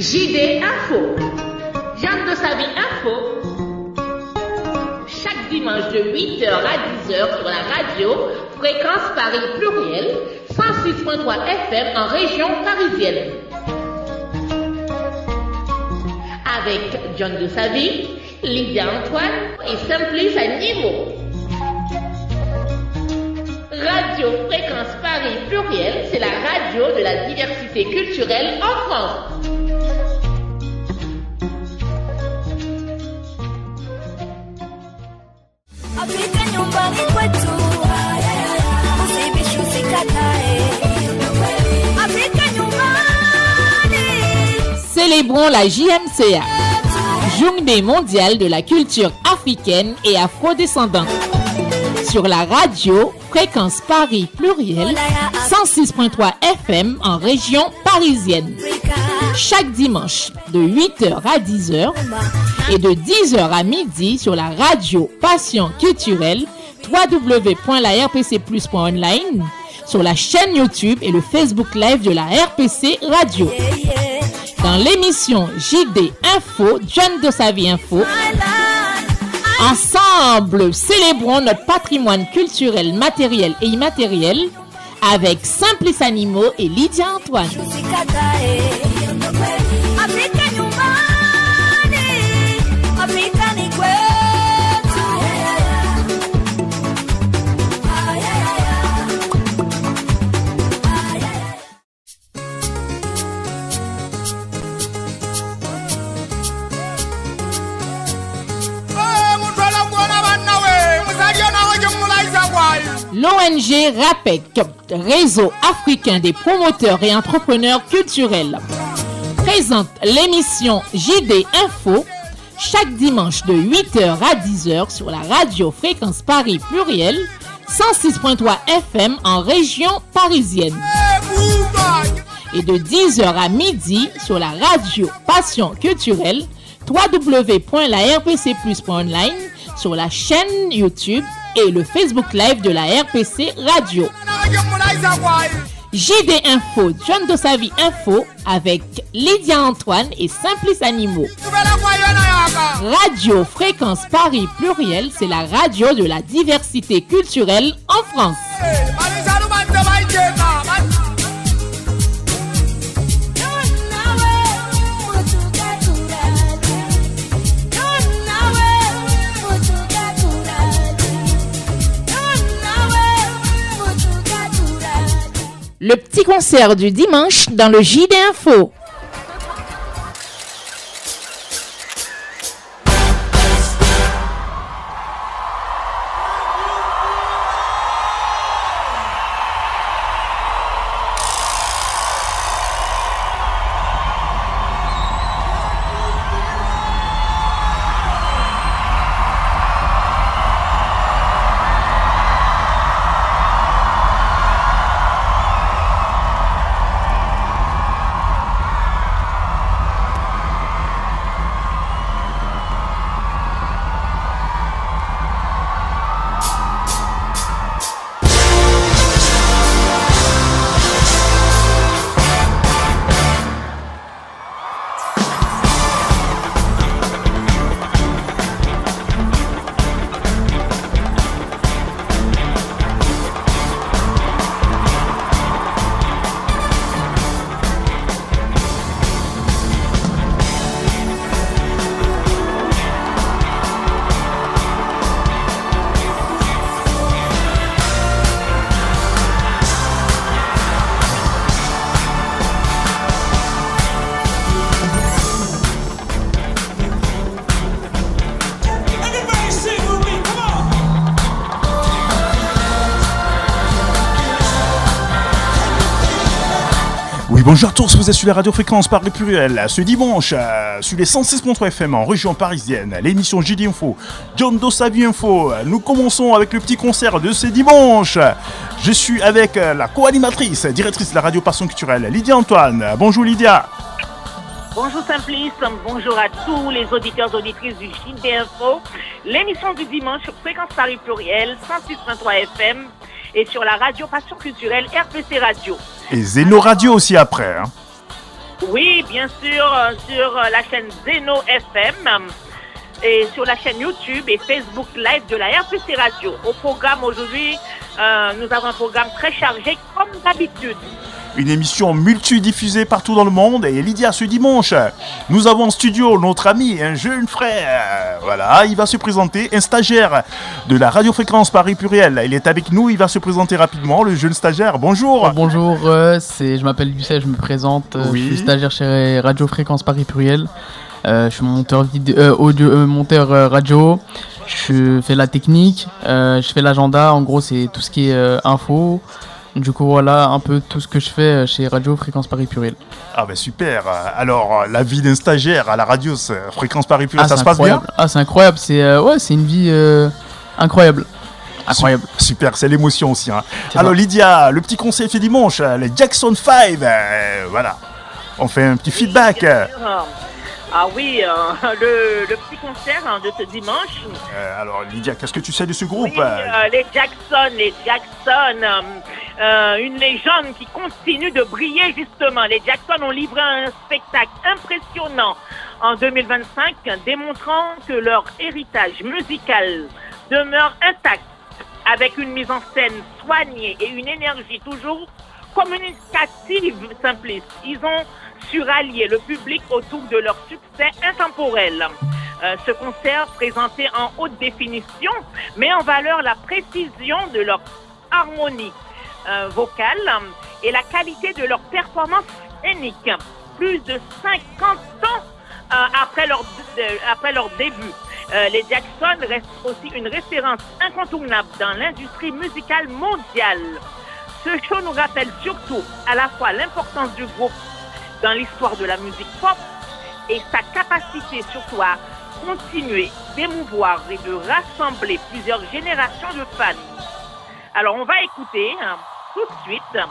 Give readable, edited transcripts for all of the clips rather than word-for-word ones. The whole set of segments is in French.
JD Info. Jeanne de sa vie Info. Chaque dimanche de 8h à 10h sur la radio Fréquence Paris Pluriel 106.3 FM en région parisienne. Avec John de sa vie, Lydia Antoine et Simplice Animaux. Radio Fréquence Paris Pluriel, c'est la radio de la diversité culturelle en France. Célébrons la JMCA, Journée mondiale de la culture africaine et afrodescendante. Sur la radio Fréquence Paris Pluriel 106.3 FM en région parisienne. Chaque dimanche de 8h à 10h et de 10h à midi sur la radio Passion Culturelle www.larpcplus.online, sur la chaîne YouTube et le Facebook Live de la RPC Radio. Dans l'émission JD Info, John de sa vie Info, ensemble, célébrons notre patrimoine culturel, matériel et immatériel avec Simplice Animaux et Lydia Antoine. L'ONG RAPEC, Réseau africain des promoteurs et entrepreneurs culturels, présente l'émission JD Info chaque dimanche de 8h à 10h sur la radio Fréquence Paris Pluriel 106.3 FM en région parisienne et de 10h à midi sur la radio Passion Culturelle www.larpcplus.online, sur la chaîne YouTube et le Facebook Live de la RPC Radio. JD Info, John de sa vie Info avec Lydia Antoine et Simplice Animaux. Radio Fréquence Paris Pluriel, c'est la radio de la diversité culturelle en France. Le petit concert du dimanche dans le JD Info. Bonjour à tous, vous êtes sur la radio Fréquence Paris Pluriel. Ce dimanche, sur les 106.3 FM en région parisienne, l'émission JD Info, John de sa vie Info. Nous commençons avec le petit concert de ce dimanche. Je suis avec la co-animatrice, directrice de la radio Passion Culturelle, Lydia Antoine. Bonjour Lydia. Bonjour Simplice, bonjour à tous les auditeurs et auditrices du JD Info. L'émission du dimanche sur Fréquence Paris Pluriel, 106.3 FM. Et sur la radio Passion Culturelle RPC Radio. Et Zeno Radio aussi après. Hein. Oui, bien sûr, sur la chaîne Zeno FM et sur la chaîne YouTube et Facebook Live de la RPC Radio. Au programme aujourd'hui, nous avons un programme très chargé comme d'habitude. Une émission multidiffusée partout dans le monde. Et Lydia, ce dimanche, nous avons en studio notre ami, un jeune frère. Voilà, il va se présenter, un stagiaire de la radiofréquence Paris Pluriel. Il est avec nous, il va se présenter rapidement, le jeune stagiaire. Bonjour. Bonjour, je m'appelle Lucet, je me présente. Oui. Je suis stagiaire chez Radiofréquence Paris Pluriel. Je suis monteur radio. Je fais la technique, je fais l'agenda. En gros, c'est tout ce qui est info. Du coup, voilà un peu tout ce que je fais chez Radio Fréquence Paris Pluriel. Ah ben super. Alors, la vie d'un stagiaire à la radio Fréquence Paris Pluriel, ça se passe bien? Ah, c'est incroyable. C'est une vie incroyable. Incroyable. Super, c'est l'émotion aussi. Hein. Alors Lydia, le petit conseil ce dimanche, les Jackson 5, voilà. On fait un petit feedback. Ah oui, le petit concert de ce dimanche. Alors Lydia, qu'est-ce que tu sais de ce groupe? Oui, les Jackson, une légende qui continue de briller justement. Les Jackson ont livré un spectacle impressionnant en 2025, démontrant que leur héritage musical demeure intact, avec une mise en scène soignée et une énergie toujours communicative simpliste. Ils ont su rallier le public autour de leur succès intemporel. Ce concert, présenté en haute définition, met en valeur la précision de leur harmonie vocale et la qualité de leur performance scénique. Plus de 50 ans après leur début, les Jackson restent aussi une référence incontournable dans l'industrie musicale mondiale. Ce show nous rappelle surtout à la fois l'importance du groupe dans l'histoire de la musique pop et sa capacité surtout à continuer d'émouvoir et de rassembler plusieurs générations de fans. Alors on va écouter tout de suite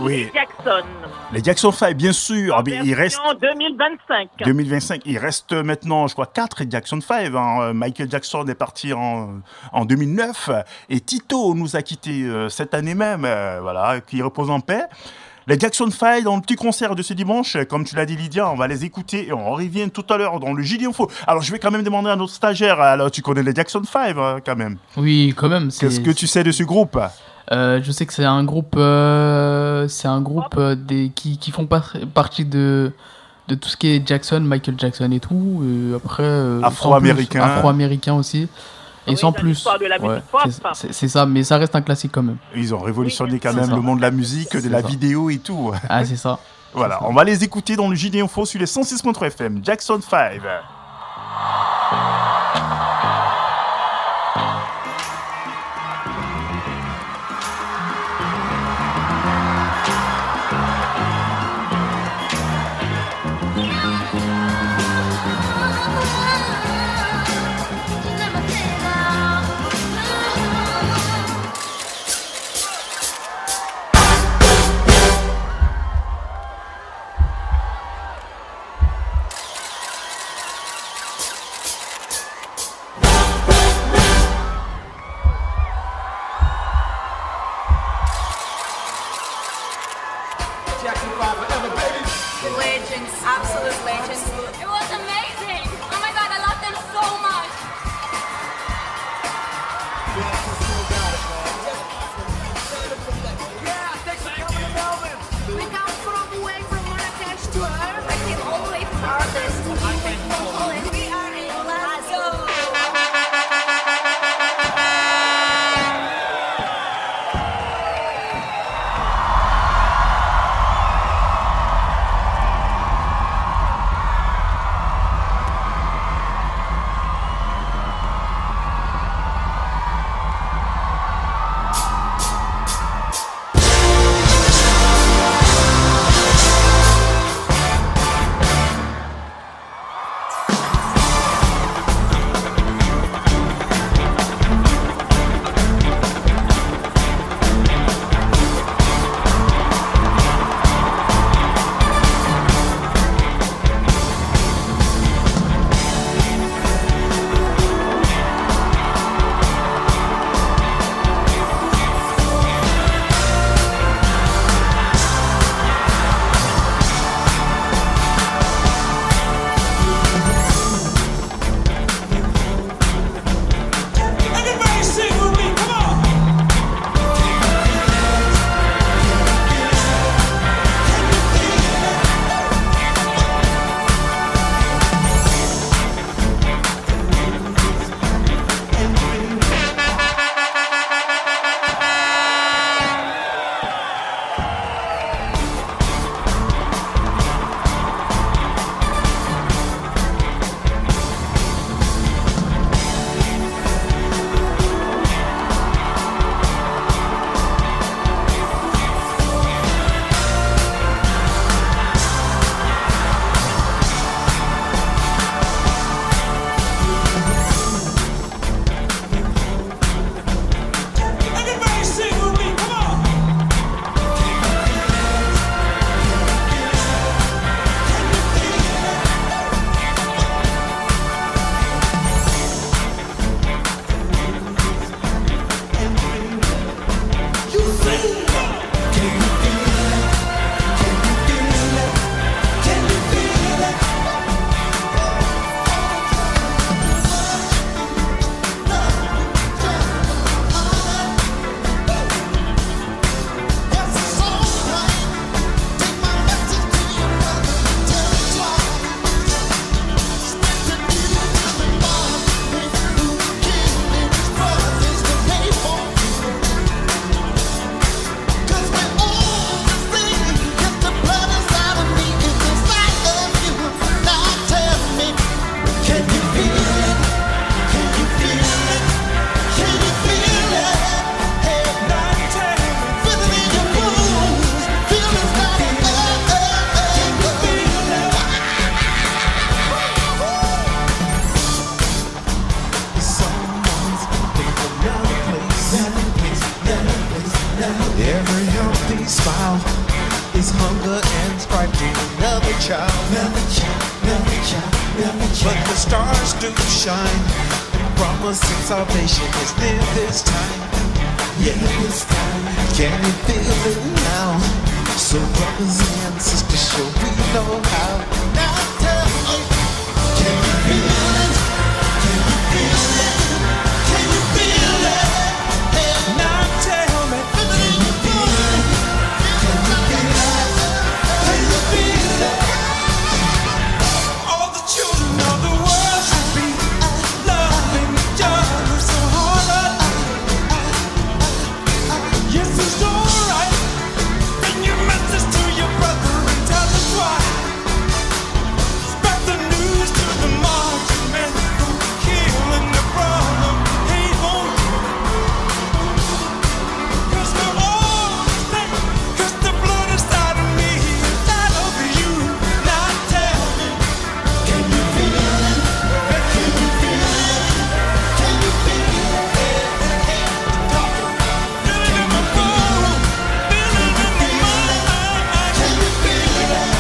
oui. Les Jackson. Les Jackson 5, bien sûr. Il reste 2025. 2025. Il reste maintenant, je crois, 4 Jackson 5. Hein. Michael Jackson est parti en 2009 et Tito nous a quittés cette année même. Voilà, qui repose en paix. Les Jackson 5 dans le petit concert de ce dimanche, comme tu l'as dit Lydia, on va les écouter et on revient tout à l'heure dans le JD Info. Alors je vais quand même demander à notre stagiaire, alors tu connais les Jackson 5 quand même? Oui, quand même. Qu'est-ce que tu sais de ce groupe? Je sais que c'est un groupe, qui font partie de tout ce qui est Jackson, Michael Jackson et tout. Et après, Afro-américain aussi. Et sans plus, de la musique pop. C'est ça, mais ça reste un classique quand même. Ils ont révolutionné quand même le monde de la musique, de la vidéo et tout. Ah, c'est ça. Voilà, on va les écouter dans le JD Info sur les 106.3 FM. Jackson 5. is hunger and strife to another child. But the stars do shine, and promise and salvation is near this time. Yeah, this time. Can you feel it now? So brothers and sisters, show we know how. Now tell me, can you feel it? Can you feel it? Can you feel it? Now tell me, can you feel it? Can you feel it? Can you feel it? All the children of the world should be loving each other so hard. Yes, it's alright. Bring your message to your brother and tell us why. Spread the news to the marching men, killing the brother, hate won't. 'Cause we're all the same, 'cause the blood inside of me is that of you. Now tell me, can you feel it? Can you feel it? Can you feel it? Feel it in my bones, feel it in my mind. Can you feel it?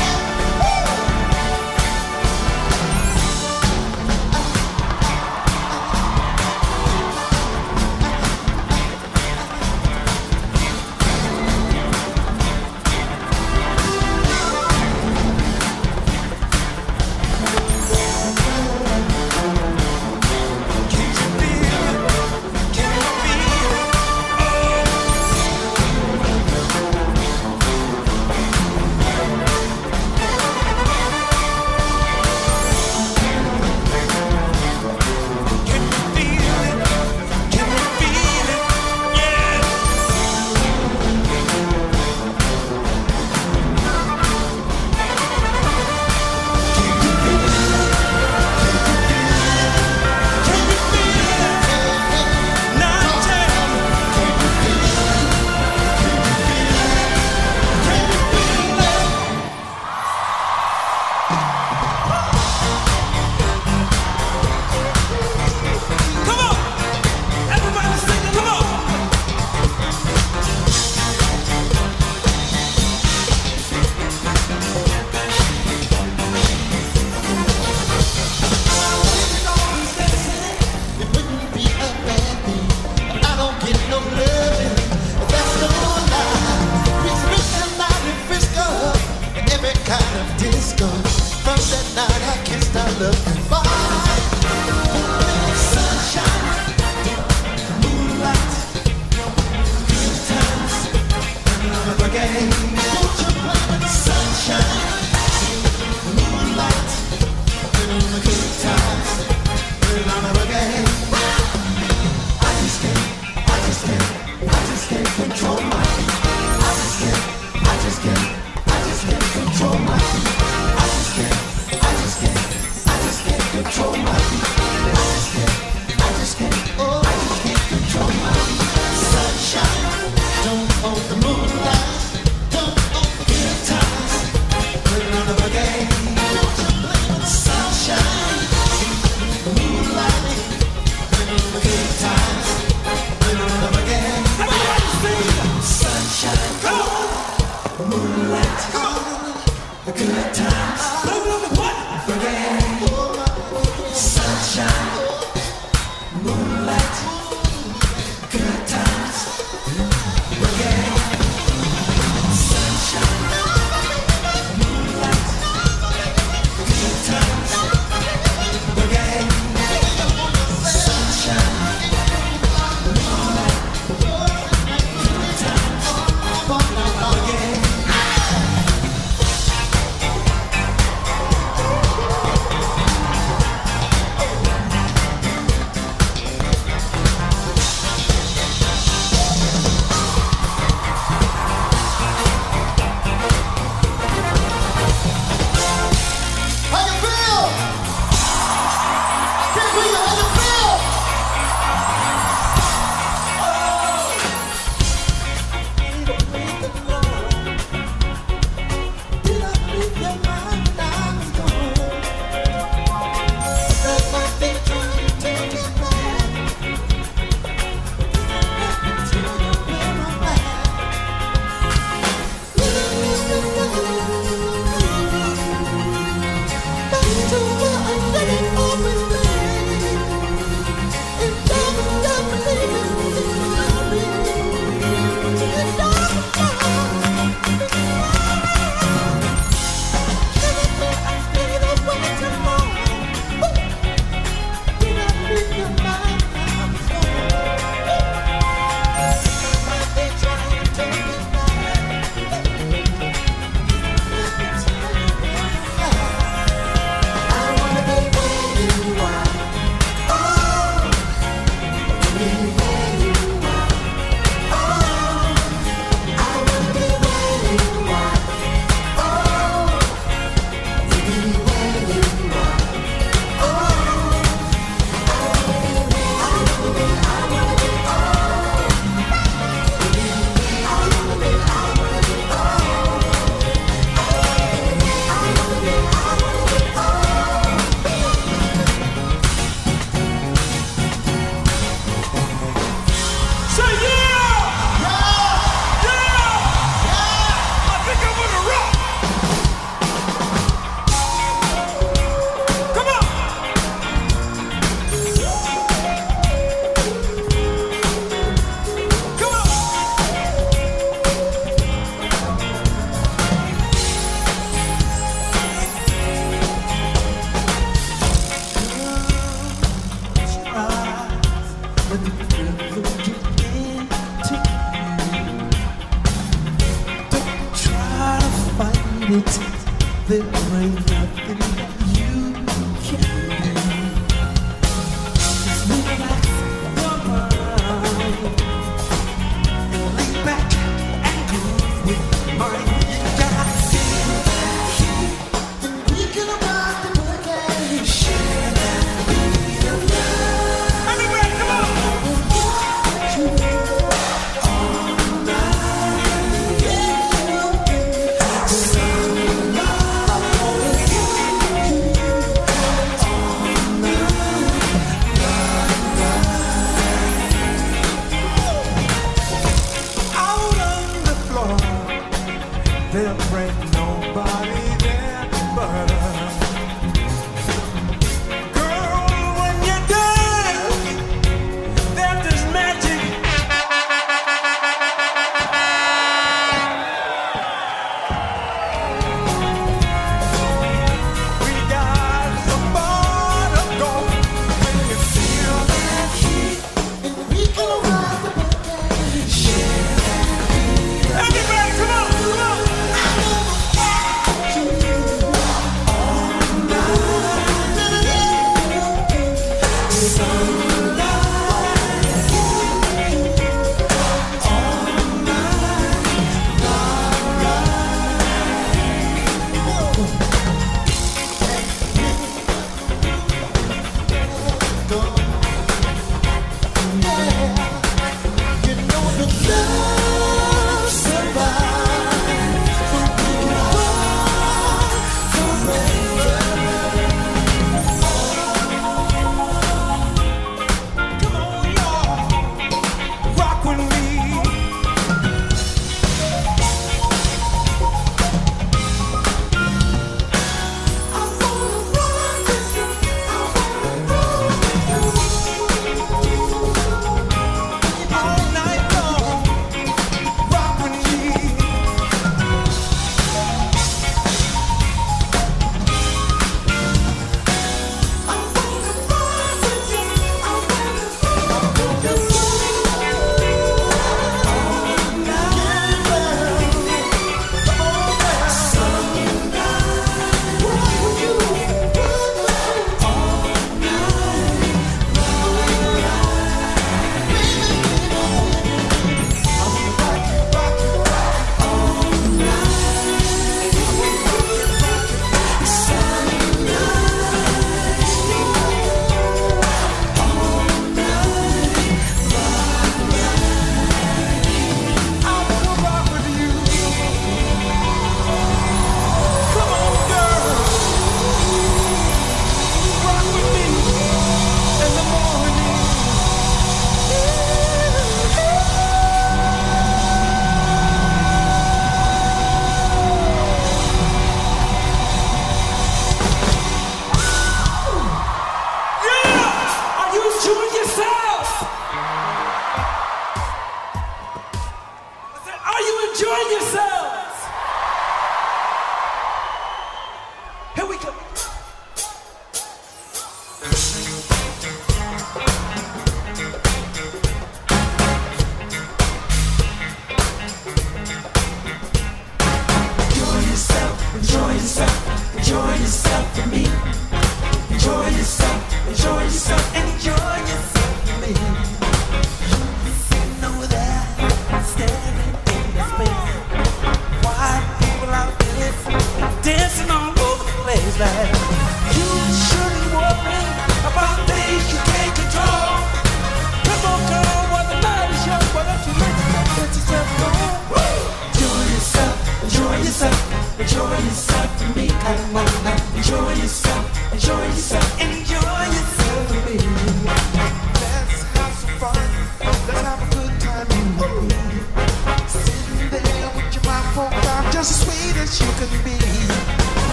it, there ain't nothing that you can do. Just relax your mind and lay back and groove with mine. You gotta feel that heat and we can rock the boogie. Share that beat of love. Everybody, come on! There ain't nobody there but us. Girl, when you dance, there's this magic. We got some far to go. When you feel that heat, and we go rock the boogie. Share that beat. Everybody, come on, come on.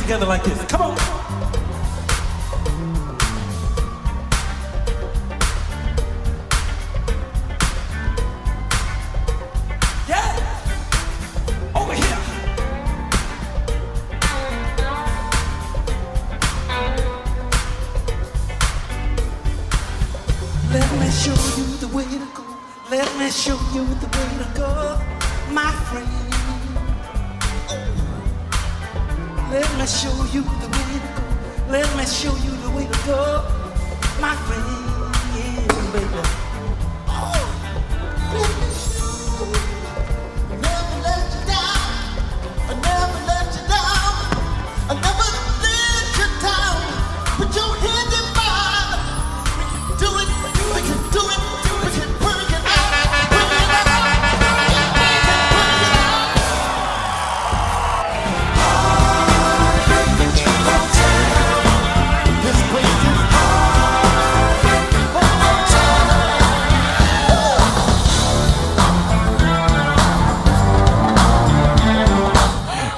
together like this. Come on. Yeah. Over here. Let me show you the way to go. Let me show you the way to go, my friend. Let me show you the way to go. Let me show you the way to go, my friend, baby. Oh, let me show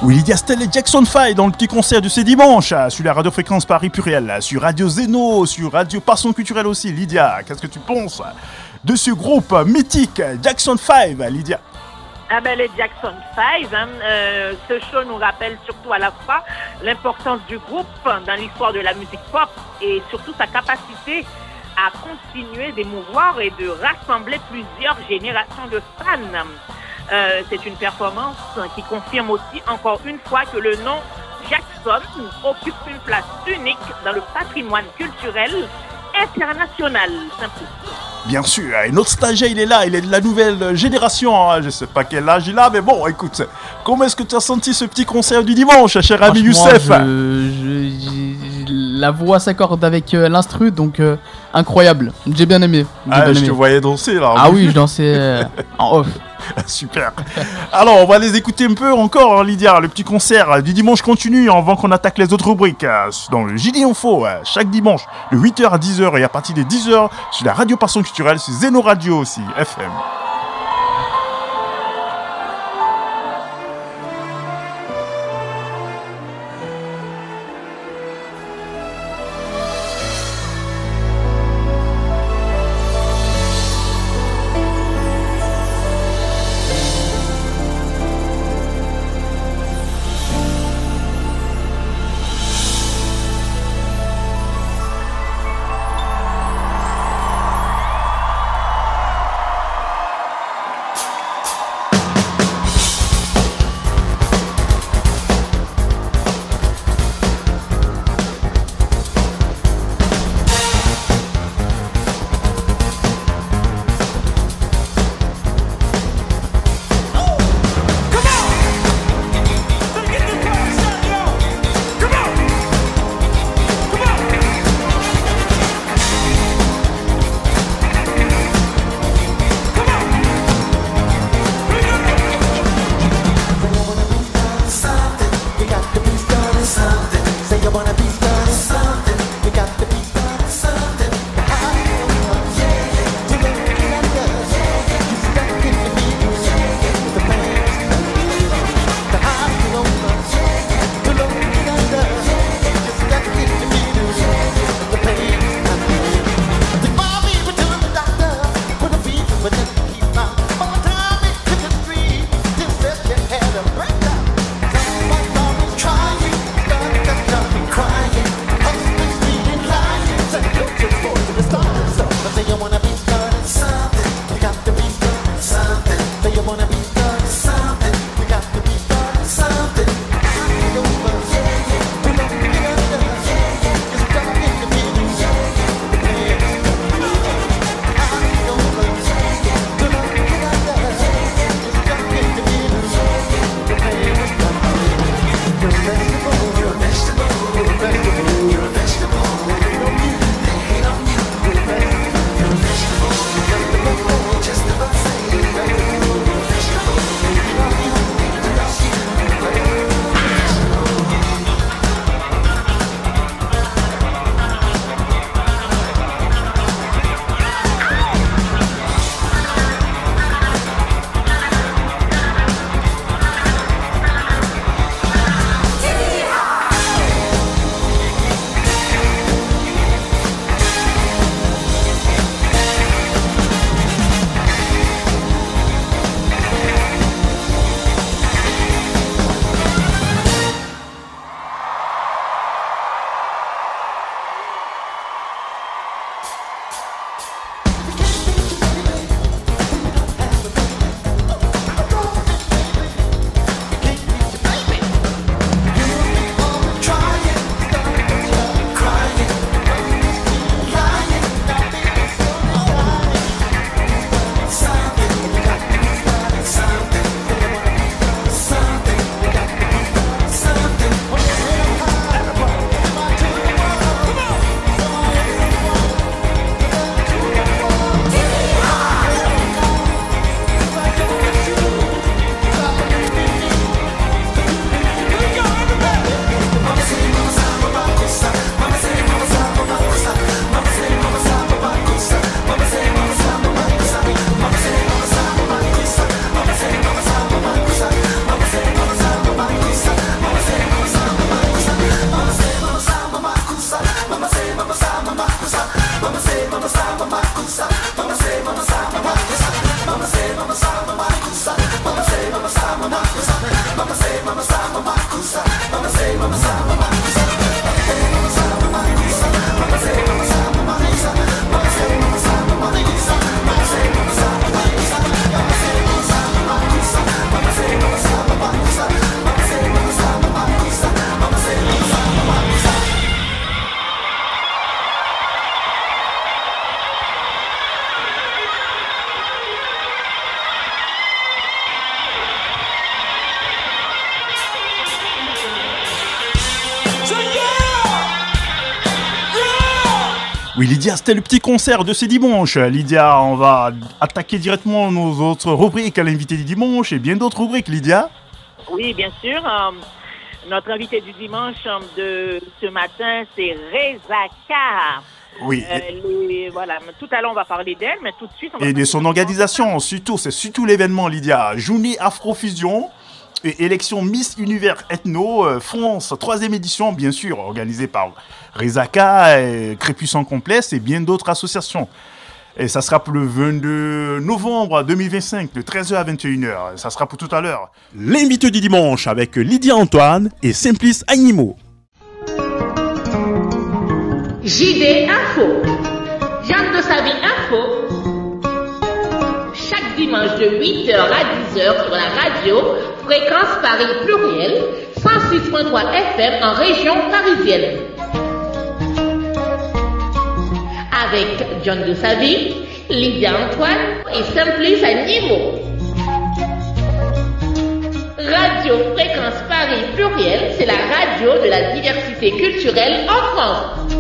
Oui, Lydia, c'était les Jackson 5 dans le petit concert de ce dimanche sur la radio-fréquence Paris Pluriel, sur Radio Zeno, sur Radio Passion Culturelle aussi. Lydia, qu'est-ce que tu penses de ce groupe mythique Jackson 5, Lydia? Ah ben les Jackson 5, ce show nous rappelle surtout à la fois l'importance du groupe dans l'histoire de la musique pop et surtout sa capacité à continuer d'émouvoir et de rassembler plusieurs générations de fans. C'est une performance qui confirme aussi encore une fois que le nom Jackson occupe une place unique dans le patrimoine culturel international. Bien sûr, et notre stagiaire il est là, il est de la nouvelle génération, je sais pas quel âge il a, mais bon, écoute, comment est-ce que tu as senti ce petit concert du dimanche, cher ami Youssef? La voix s'accorde avec l'instru, donc incroyable, j'ai bien aimé. Je te voyais danser là. Ah oui, je dansais en off. Super. Alors, on va les écouter un peu encore, Lydia. Le petit concert du dimanche continue avant qu'on attaque les autres rubriques dans le JD Info chaque dimanche de 8h à 10h et à partir de 10h sur la radio Passion Culturelle, sur Zeno Radio aussi, FM. Oui, Lydia, c'était le petit concert de ce dimanche. Lydia, on va attaquer directement nos autres rubriques à l'invité du dimanche et bien d'autres rubriques, Lydia. Oui, bien sûr. Notre invité du dimanche de ce matin, c'est Rezaka. Oui. Voilà, tout à l'heure on va parler d'elle, mais tout de suite... Et de son organisation, c'est surtout l'événement, Lydia. Journée Afrofusion et élection Miss Univers Ethno France, 3e édition, bien sûr, organisée par Rezaka, Crépuscent Complexe et bien d'autres associations. Et ça sera pour le 22 novembre 2025, de 13h à 21h. Ça sera pour tout à l'heure. L'invité du dimanche avec Lydia Antoine et Simplice Animaux. JD Info. Jeanne de sa vie Info. Chaque dimanche de 8h à 10h sur la radio Fréquence Paris Pluriel 106.3 FM en région parisienne. Avec John de Savy, Lydia Antoine et Simplice Animaux. Radio Fréquence Paris Pluriel, c'est la radio de la diversité culturelle en France.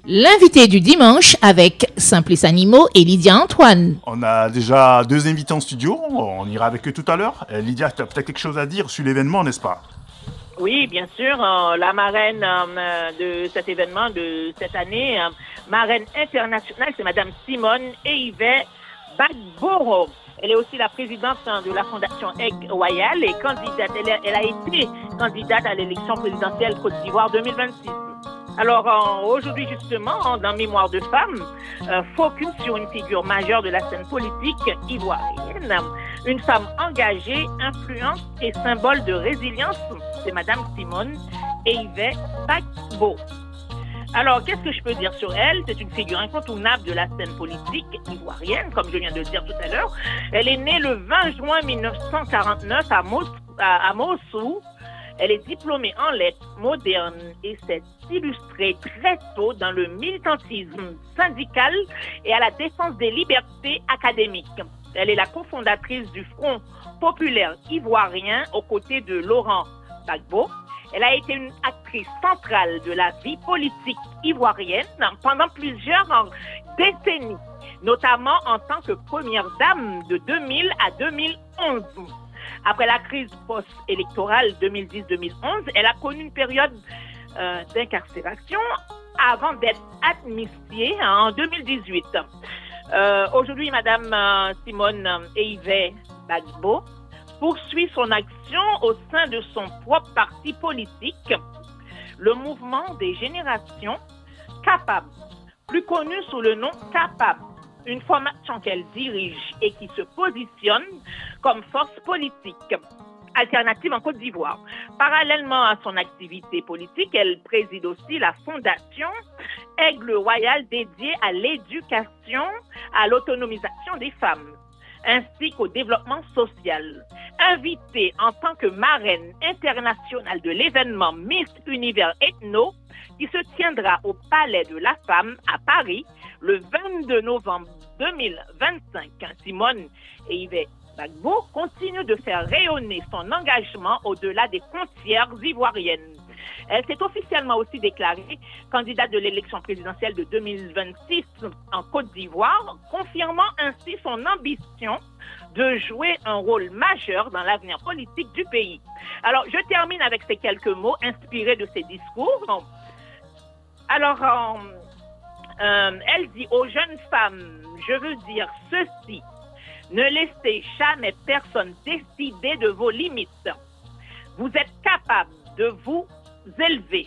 L'invité du dimanche avec Simplice Animaux et Lydia Antoine. On a déjà 2 invités en studio, on ira avec eux tout à l'heure. Lydia, tu as peut-être quelque chose à dire sur l'événement, n'est-ce pas? Oui, bien sûr. La marraine de cet événement de cette année, marraine internationale, c'est Madame Simone Eivet Bagboro. Elle est aussi la présidente de la Fondation Egg Royal et candidate. Elle a été candidate à l'élection présidentielle Côte d'Ivoire 2026. Alors, aujourd'hui, justement, dans Mémoire de femmes, focus sur une figure majeure de la scène politique ivoirienne, une femme engagée, influente et symbole de résilience, c'est Madame Simone Eivet Bagbo. Alors, qu'est-ce que je peux dire sur elle? C'est une figure incontournable de la scène politique ivoirienne, comme je viens de le dire tout à l'heure. Elle est née le 20 juin 1949 à Mossoul. Elle est diplômée en lettres modernes et s'est illustrée très tôt dans le militantisme syndical et à la défense des libertés académiques. Elle est la cofondatrice du Front populaire ivoirien aux côtés de Laurent Gbagbo. Elle a été une actrice centrale de la vie politique ivoirienne pendant plusieurs décennies, notamment en tant que première dame de 2000 à 2011. Après la crise post-électorale 2010-2011, elle a connu une période d'incarcération avant d'être amnistiée en 2018. Aujourd'hui, Madame Simone Eivet Bagbo poursuit son action au sein de son propre parti politique, le mouvement des générations capables, plus connu sous le nom Capable, une formation qu'elle dirige et qui se positionne comme force politique alternative en Côte d'Ivoire. Parallèlement à son activité politique, elle préside aussi la fondation Aigle Royal dédiée à l'éducation, à l'autonomisation des femmes, ainsi qu'au développement social. Invitée en tant que marraine internationale de l'événement Miss Univers Ethno, qui se tiendra au Palais de la Femme à Paris le 22 novembre 2025. Simone Eivet Bagbo continue de faire rayonner son engagement au-delà des frontières ivoiriennes. Elle s'est officiellement aussi déclarée candidate de l'élection présidentielle de 2026 en Côte d'Ivoire, confirmant ainsi son ambition de jouer un rôle majeur dans l'avenir politique du pays. Alors, je termine avec ces quelques mots inspirés de ses discours. Alors, elle dit aux jeunes femmes, je veux dire ceci, ne laissez jamais personne décider de vos limites. Vous êtes capable de vous élever,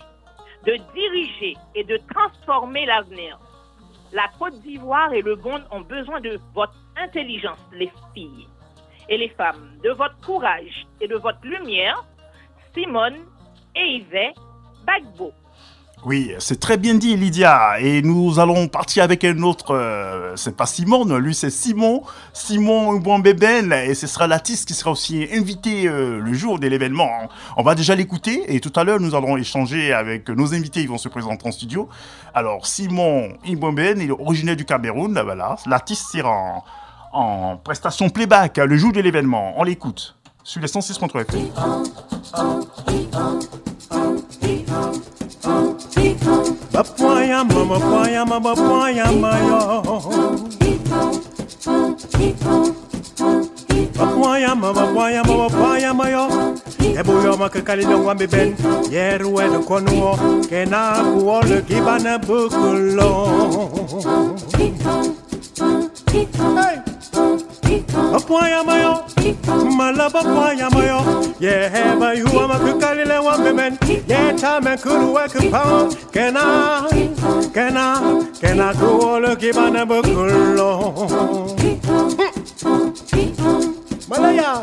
de diriger et de transformer l'avenir. La Côte d'Ivoire et le monde ont besoin de votre intelligence, les filles et les femmes, de votre courage et de votre lumière. Simone Eivet Bagbo. Oui, c'est très bien dit, Lydia. Et nous allons partir avec un autre. C'est pas Simone, lui c'est Simon Mbouambeben. Et ce sera l'artiste qui sera aussi invité le jour de l'événement. On va déjà l'écouter et tout à l'heure nous allons échanger avec nos invités. Ils vont se présenter en studio. Alors Simon Mbouambeben, il est originaire du Cameroun. Voilà, l'artiste sera en prestation playback le jour de l'événement. On l'écoute. sur les 106.3 FM. Ebuyo makakali ngwambe ben yeru edo konuo kena kuole kibana bukulo Apoya mayo malaba poya mayo yeheba yuwa makakali le wambe ben yeta mekuru ekpa kena kuole kibana bukulo Malaya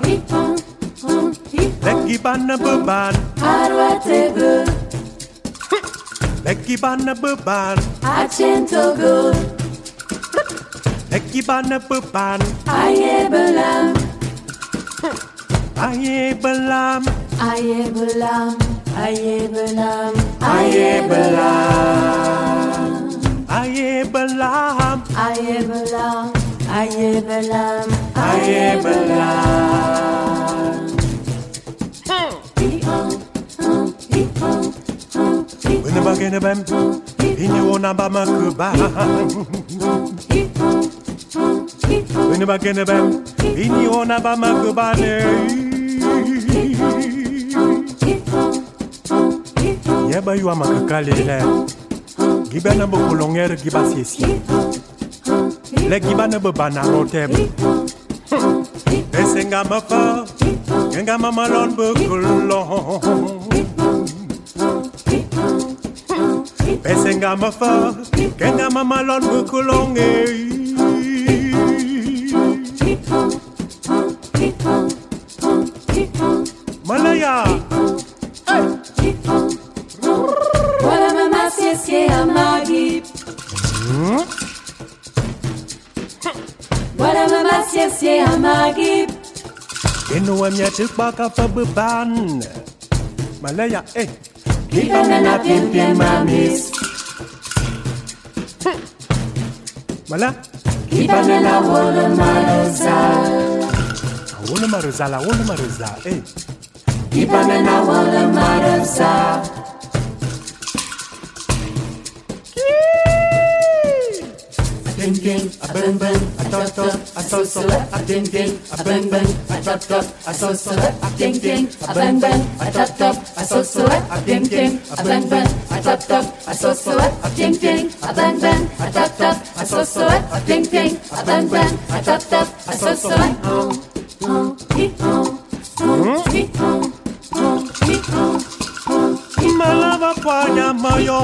Lekki banna beban Arwatebe Lekki banna beban Achentogo Lekki banna beban Ayebelam Ayebelam Ayebelam Ayebelam Ayebelam Ayebelam Ayebelam Ayebelam Ayebelam When the bagin of them, in you on a bama kuba. When the bagin of them, in you on a bama kuba. Yeba you are Makakali. Gibana Bokolonger, Gibasiesi. Let Gibana Babana Rotem. Essengamafa, Yangamama Bokolon. Essengamafa, Yangamama Bokolon. Malaya. Voilà mama c'est amagi. Voilà mama c'est amagi. Eno amya tukbaka fa beban. Malaya Kibana pimpin mamis. Mala Kibana wala marozal. Wala marozala, wala maroza. Kibana wala marozal. Ding ding, a bang bang, a tot tot, a so so, a ding ding, a bang bang, a tot tot, a so so, a ding ding, a bang bang, a tot tot, a so so, a ding ding, a bang bang, a tot tot, a so so, a ding ding, a bang bang, a tot tot, a so so, a ding ding, a bang bang, a tot tot, a so so. Malava panya mayo.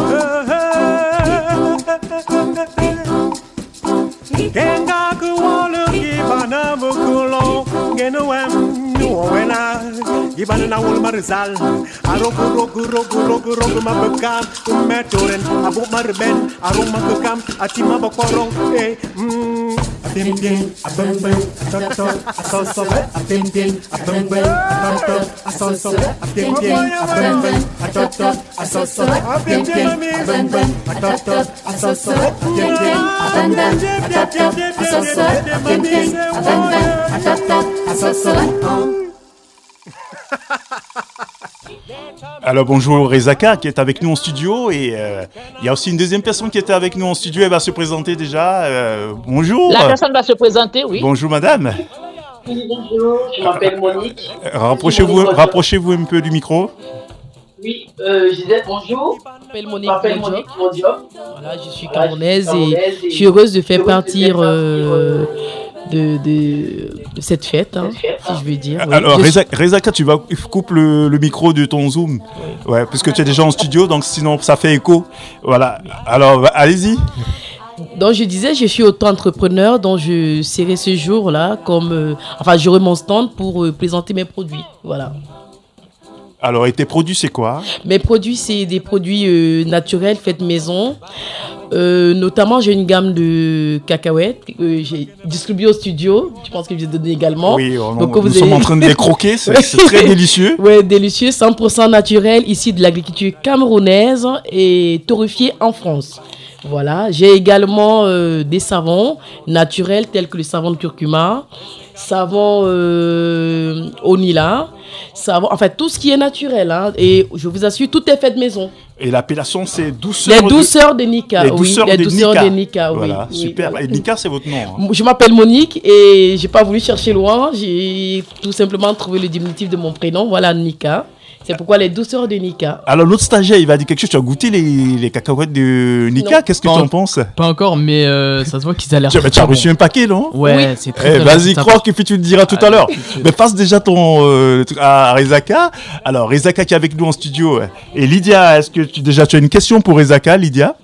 Kenga kuwalo kibana mukulo genuem nuwena kibana na wul marzal roku mabekam metoren abu marben aroma bekam atima bakorong Bim bim, a bang bang, a tot tot, a so so, a bim bim, a bang bang, a tot tot, a so so, a bim bim, a bang bang, a tot tot, a so so, a bim bim, a bang bang, a tot tot, a so so, a bim bim, a bang bang, a tot tot, a so so, a bim bim, a bang bang, a tot tot, a so so. Alors bonjour Rezaka qui est avec nous en studio et il y a aussi une deuxième personne qui était avec nous en studio, elle va se présenter déjà. Bonjour. La personne va se présenter, oui. Bonjour madame. Oui, bonjour, je m'appelle Monique. Rapprochez-vous un peu du micro. Oui, je disais bonjour. Je m'appelle Monique Mondiop. Voilà, je suis camerounaise et je suis heureuse de faire partie de cette fête, si je veux dire. Oui. Alors, Rezaka, tu vas couper le micro de ton Zoom. Oui. Ouais, puisque tu es déjà en studio, donc sinon ça fait écho. Voilà. Alors, allez-y. Donc, je disais, je suis auto-entrepreneur, donc je serai ce jour-là comme... j'aurai mon stand pour présenter mes produits. Voilà. Alors, et tes produits, c'est quoi? Mes produits, c'est des produits naturels, faits maison. Notamment, j'ai une gamme de cacahuètes que j'ai distribuées au studio. Je pense que je vais donner également. Oui, nous sommes en train de les croquer. C'est très délicieux. Oui, délicieux. 100% naturel, ici de l'agriculture camerounaise et torréfié en France. Voilà, j'ai également des savons naturels tels que le savon de curcuma, savon au Nila, savon, enfin tout ce qui est naturel. Hein, et je vous assure, tout est fait de maison. Et l'appellation, c'est douceur. Les douceurs de Nika. Les douceurs de Nika. Voilà, oui, super. Oui. Et Nika, c'est votre nom. Hein. Je m'appelle Monique et j'ai pas voulu chercher loin. J'ai tout simplement trouvé le diminutif de mon prénom. Voilà, Nika. C'est pourquoi les douceurs de Nika. Alors, notre stagiaire, il va dire quelque chose. Tu as goûté les cacahuètes de Nika? Qu'est-ce que tu en penses? Pas encore, mais ça se voit qu'ils ont l'air. Tu as reçu un paquet, non? Ouais, Oui. c'est très bien. Vas-y, crois que puis tu le diras tout à l'heure. Mais passe déjà ton truc à Rezaka. Alors, Rezaka qui est avec nous en studio. Et Lydia, est-ce que tu as une question pour Rezaka, Lydia?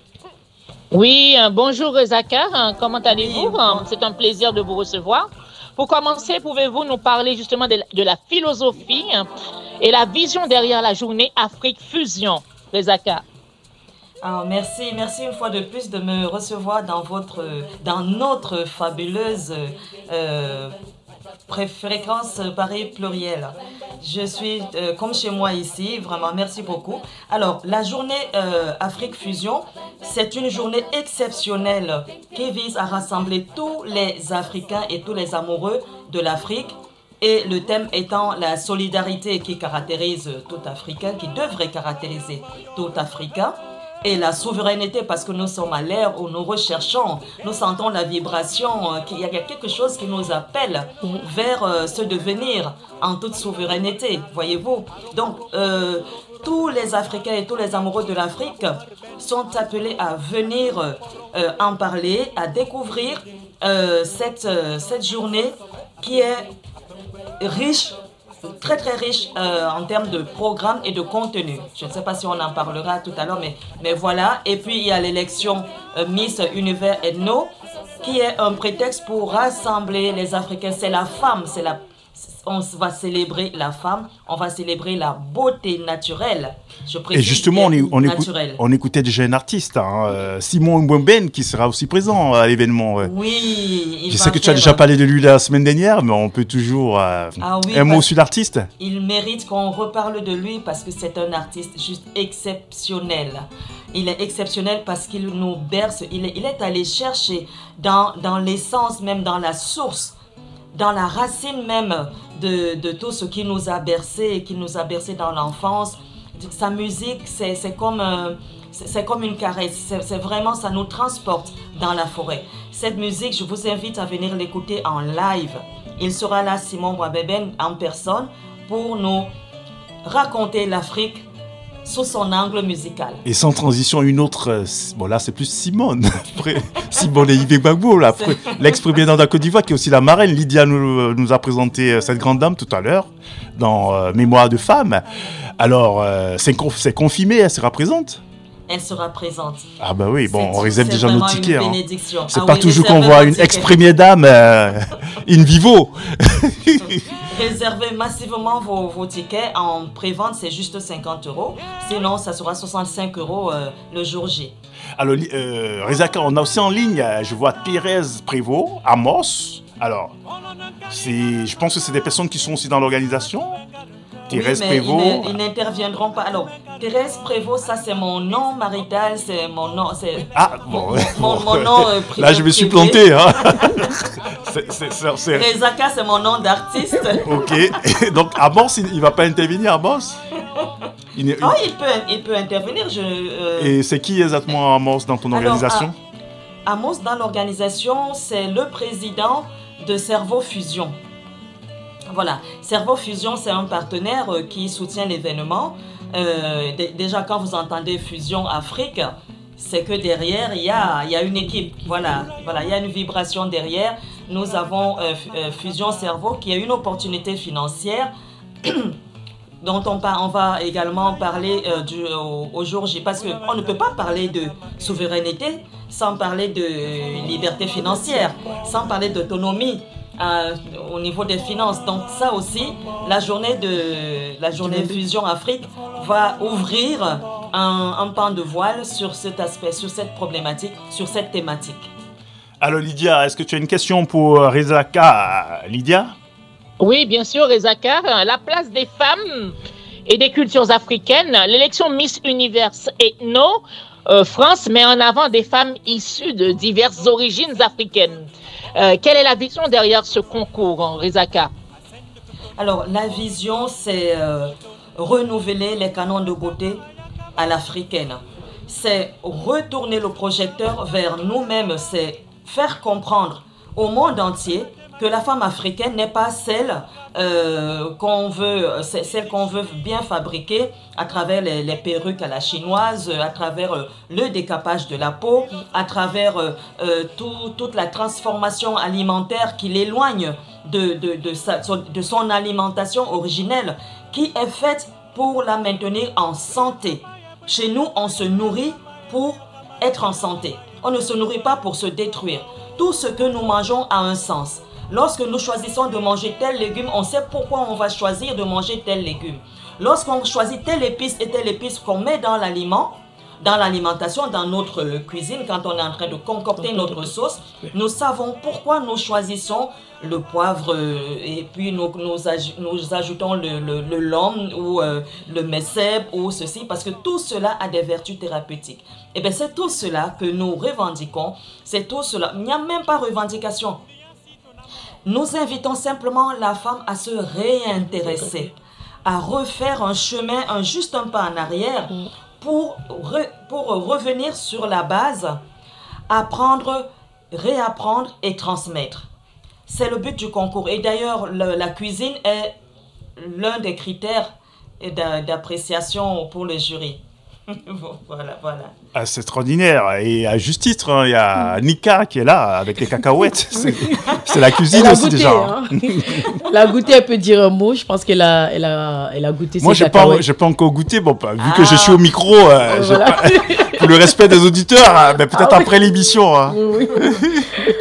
Oui, bonjour Rezaka, comment allez-vous? C'est un plaisir de vous recevoir. Pour commencer, pouvez-vous nous parler justement de la philosophie et la vision derrière la journée Afrique Fusion, Rezaka? Merci une fois de plus de me recevoir dans notre fabuleuse fréquence Paris pluriel. Je suis comme chez moi ici, vraiment merci beaucoup. Alors, la journée Afrique Fusion, c'est une journée exceptionnelle qui vise à rassembler tous les Africains et tous les amoureux de l'Afrique. Et le thème étant la solidarité qui caractérise tout Africain, qui devrait caractériser tout Africain. Et la souveraineté, parce que nous sommes à l'ère où nous recherchons, nous sentons la vibration, qu'il y a quelque chose qui nous appelle vers ce devenir en toute souveraineté, voyez-vous. Donc, tous les Africains et tous les amoureux de l'Afrique sont appelés à venir en parler, à découvrir cette journée qui est riche, très très riche en termes de programme et de contenu. Je ne sais pas si on en parlera tout à l'heure, mais voilà. Et puis il y a l'élection Miss Univers Ethno, qui est un prétexte pour rassembler les Africains. C'est la femme, on va célébrer la femme, on va célébrer la beauté naturelle. Et justement, on écoutait déjà un artiste, hein, Simon Mbemben, qui sera aussi présent à l'événement. Oui. Je sais que tu as déjà parlé de lui la semaine dernière, mais on peut toujours un mot sur l'artiste. Il mérite qu'on reparle de lui parce que c'est un artiste juste exceptionnel. Il est exceptionnel parce qu'il nous berce, il est allé chercher dans l'essence, même dans la source, dans la racine même de tout ce qui nous a bercé, dans l'enfance. Sa musique, c'est comme une caresse. C'est vraiment, ça nous transporte dans la forêt. Cette musique, je vous invite à venir l'écouter en live. Il sera là, Simon Mbemben, en personne, pour nous raconter l'Afrique sous son angle musical. Et sans transition, une autre, bon là c'est plus Simone, Simone et Yves Gbagbo, l'ex-première dame de la Côte d'Ivoire, qui est aussi la marraine. Lydia nous a présenté cette grande dame tout à l'heure, dans Mémoire de femme. Alors, c'est confirmé, elle sera présente? Elle sera présente. Ah bah oui, bon, on réserve déjà nos tickets. Hein. C'est pas oui, toujours qu'on voit une ex-première dame in vivo. Réservez massivement vos tickets. En pré-vente, c'est juste 50 €. Sinon, ça sera 65 € le jour J. Alors, Rezaka, on a aussi en ligne, je vois Thérèse Prévost, Amos. Alors, je pense que c'est des personnes qui sont aussi dans l'organisation. Thérèse Prévost. Ils n'interviendront pas. Alors, Thérèse Prévost, ça c'est mon nom marital, c'est mon nom. Mon nom privé. Là, je me suis planté. Hein. Rezaka, c'est mon nom d'artiste. Ok. Donc, Amos, il ne va pas intervenir, Amos? Il peut intervenir. Et c'est qui exactement Amos dans ton organisation? Amos, dans l'organisation, c'est le président de Cerveau Fusion. Voilà, Cerveau Fusion, c'est un partenaire qui soutient l'événement. Déjà, quand vous entendez Fusion Afrique, c'est que derrière, il y a une équipe. Voilà, il y a une vibration derrière. Nous avons Fusion Cerveau qui a une opportunité financière dont on va également parler au jour J. Parce qu'on ne peut pas parler de souveraineté sans parler de liberté financière, sans parler d'autonomie. Au niveau des finances. Donc ça aussi, la journée Fusion Afrique va ouvrir un pan de voile sur cet aspect, sur cette problématique, sur cette thématique. Alors Lydia, est-ce que tu as une question pour Rezaka? Lydia? Oui, bien sûr, Rezaka. La place des femmes et des cultures africaines, l'élection Miss Univers Ethno, France met en avant des femmes issues de diverses origines africaines. Quelle est la vision derrière ce concours, Rezaka? Alors, la vision, c'est renouveler les canons de beauté à l'africaine. C'est retourner le projecteur vers nous-mêmes, c'est faire comprendre au monde entier que la femme africaine n'est pas celle qu'on veut bien fabriquer à travers les perruques à la chinoise, à travers le décapage de la peau, à travers toute la transformation alimentaire qui l'éloigne de son alimentation originelle, qui est faite pour la maintenir en santé. Chez nous, on se nourrit pour être en santé. On ne se nourrit pas pour se détruire. Tout ce que nous mangeons a un sens. Lorsque nous choisissons de manger tel légume, on sait pourquoi on va choisir de manger tel légume. Lorsqu'on choisit telle épice et telle épice qu'on met dans l'aliment, dans l'alimentation, dans notre cuisine, quand on est en train de concocter notre sauce, nous savons pourquoi nous choisissons le poivre et puis nous ajoutons le lom ou le messeb ou ceci, parce que tout cela a des vertus thérapeutiques. Et bien c'est tout cela que nous revendiquons, c'est tout cela. Il n'y a même pas revendication. Nous invitons simplement la femme à se réintéresser, à refaire un chemin, juste un pas en arrière, pour revenir sur la base, apprendre, réapprendre et transmettre. C'est le but du concours. Et d'ailleurs, la cuisine est l'un des critères d'appréciation pour le jury. Voilà. Ah, c'est extraordinaire. Et à juste titre, hein, il y a Nika qui est là avec les cacahuètes. C'est la cuisine aussi goûté, déjà. Hein. Elle a goûté, elle peut dire un mot. Je pense qu'elle a goûté. Moi, j'ai pas encore goûté. Bon, vu que je suis au micro, pour le respect des auditeurs, peut-être après l'émission. Hein. Oui.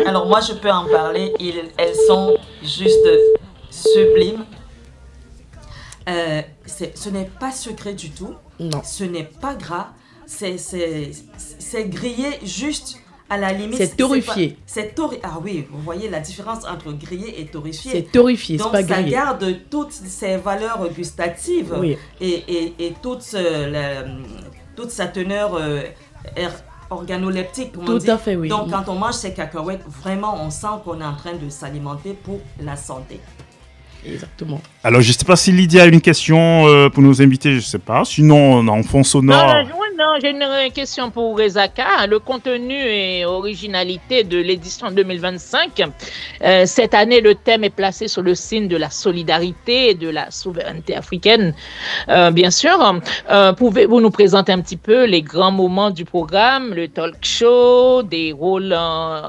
Alors moi, je peux en parler. Elles sont juste sublimes. Ce n'est pas secret du tout. Non. Ce n'est pas gras. C'est grillé juste à la limite. C'est torréfié. Ah oui, vous voyez la différence entre grillé et torréfié. C'est torréfié, c'est pas grillé. Donc ça garde toutes ses valeurs gustatives, oui, et toute sa teneur organoleptique. Tout à fait, oui. Donc quand on mange ces cacahuètes, vraiment on sent qu'on est en train de s'alimenter pour la santé. Exactement. Alors, je ne sais pas si Lydia a une question pour nos invités, je ne sais pas. Sinon, en fond sonore... Non, j'ai une question pour Rezaka. Le contenu et originalité de l'édition 2025. Cette année, le thème est placé sur le signe de la solidarité et de la souveraineté africaine. Bien sûr, pouvez-vous nous présenter un petit peu les grands moments du programme, le talk show, des rôles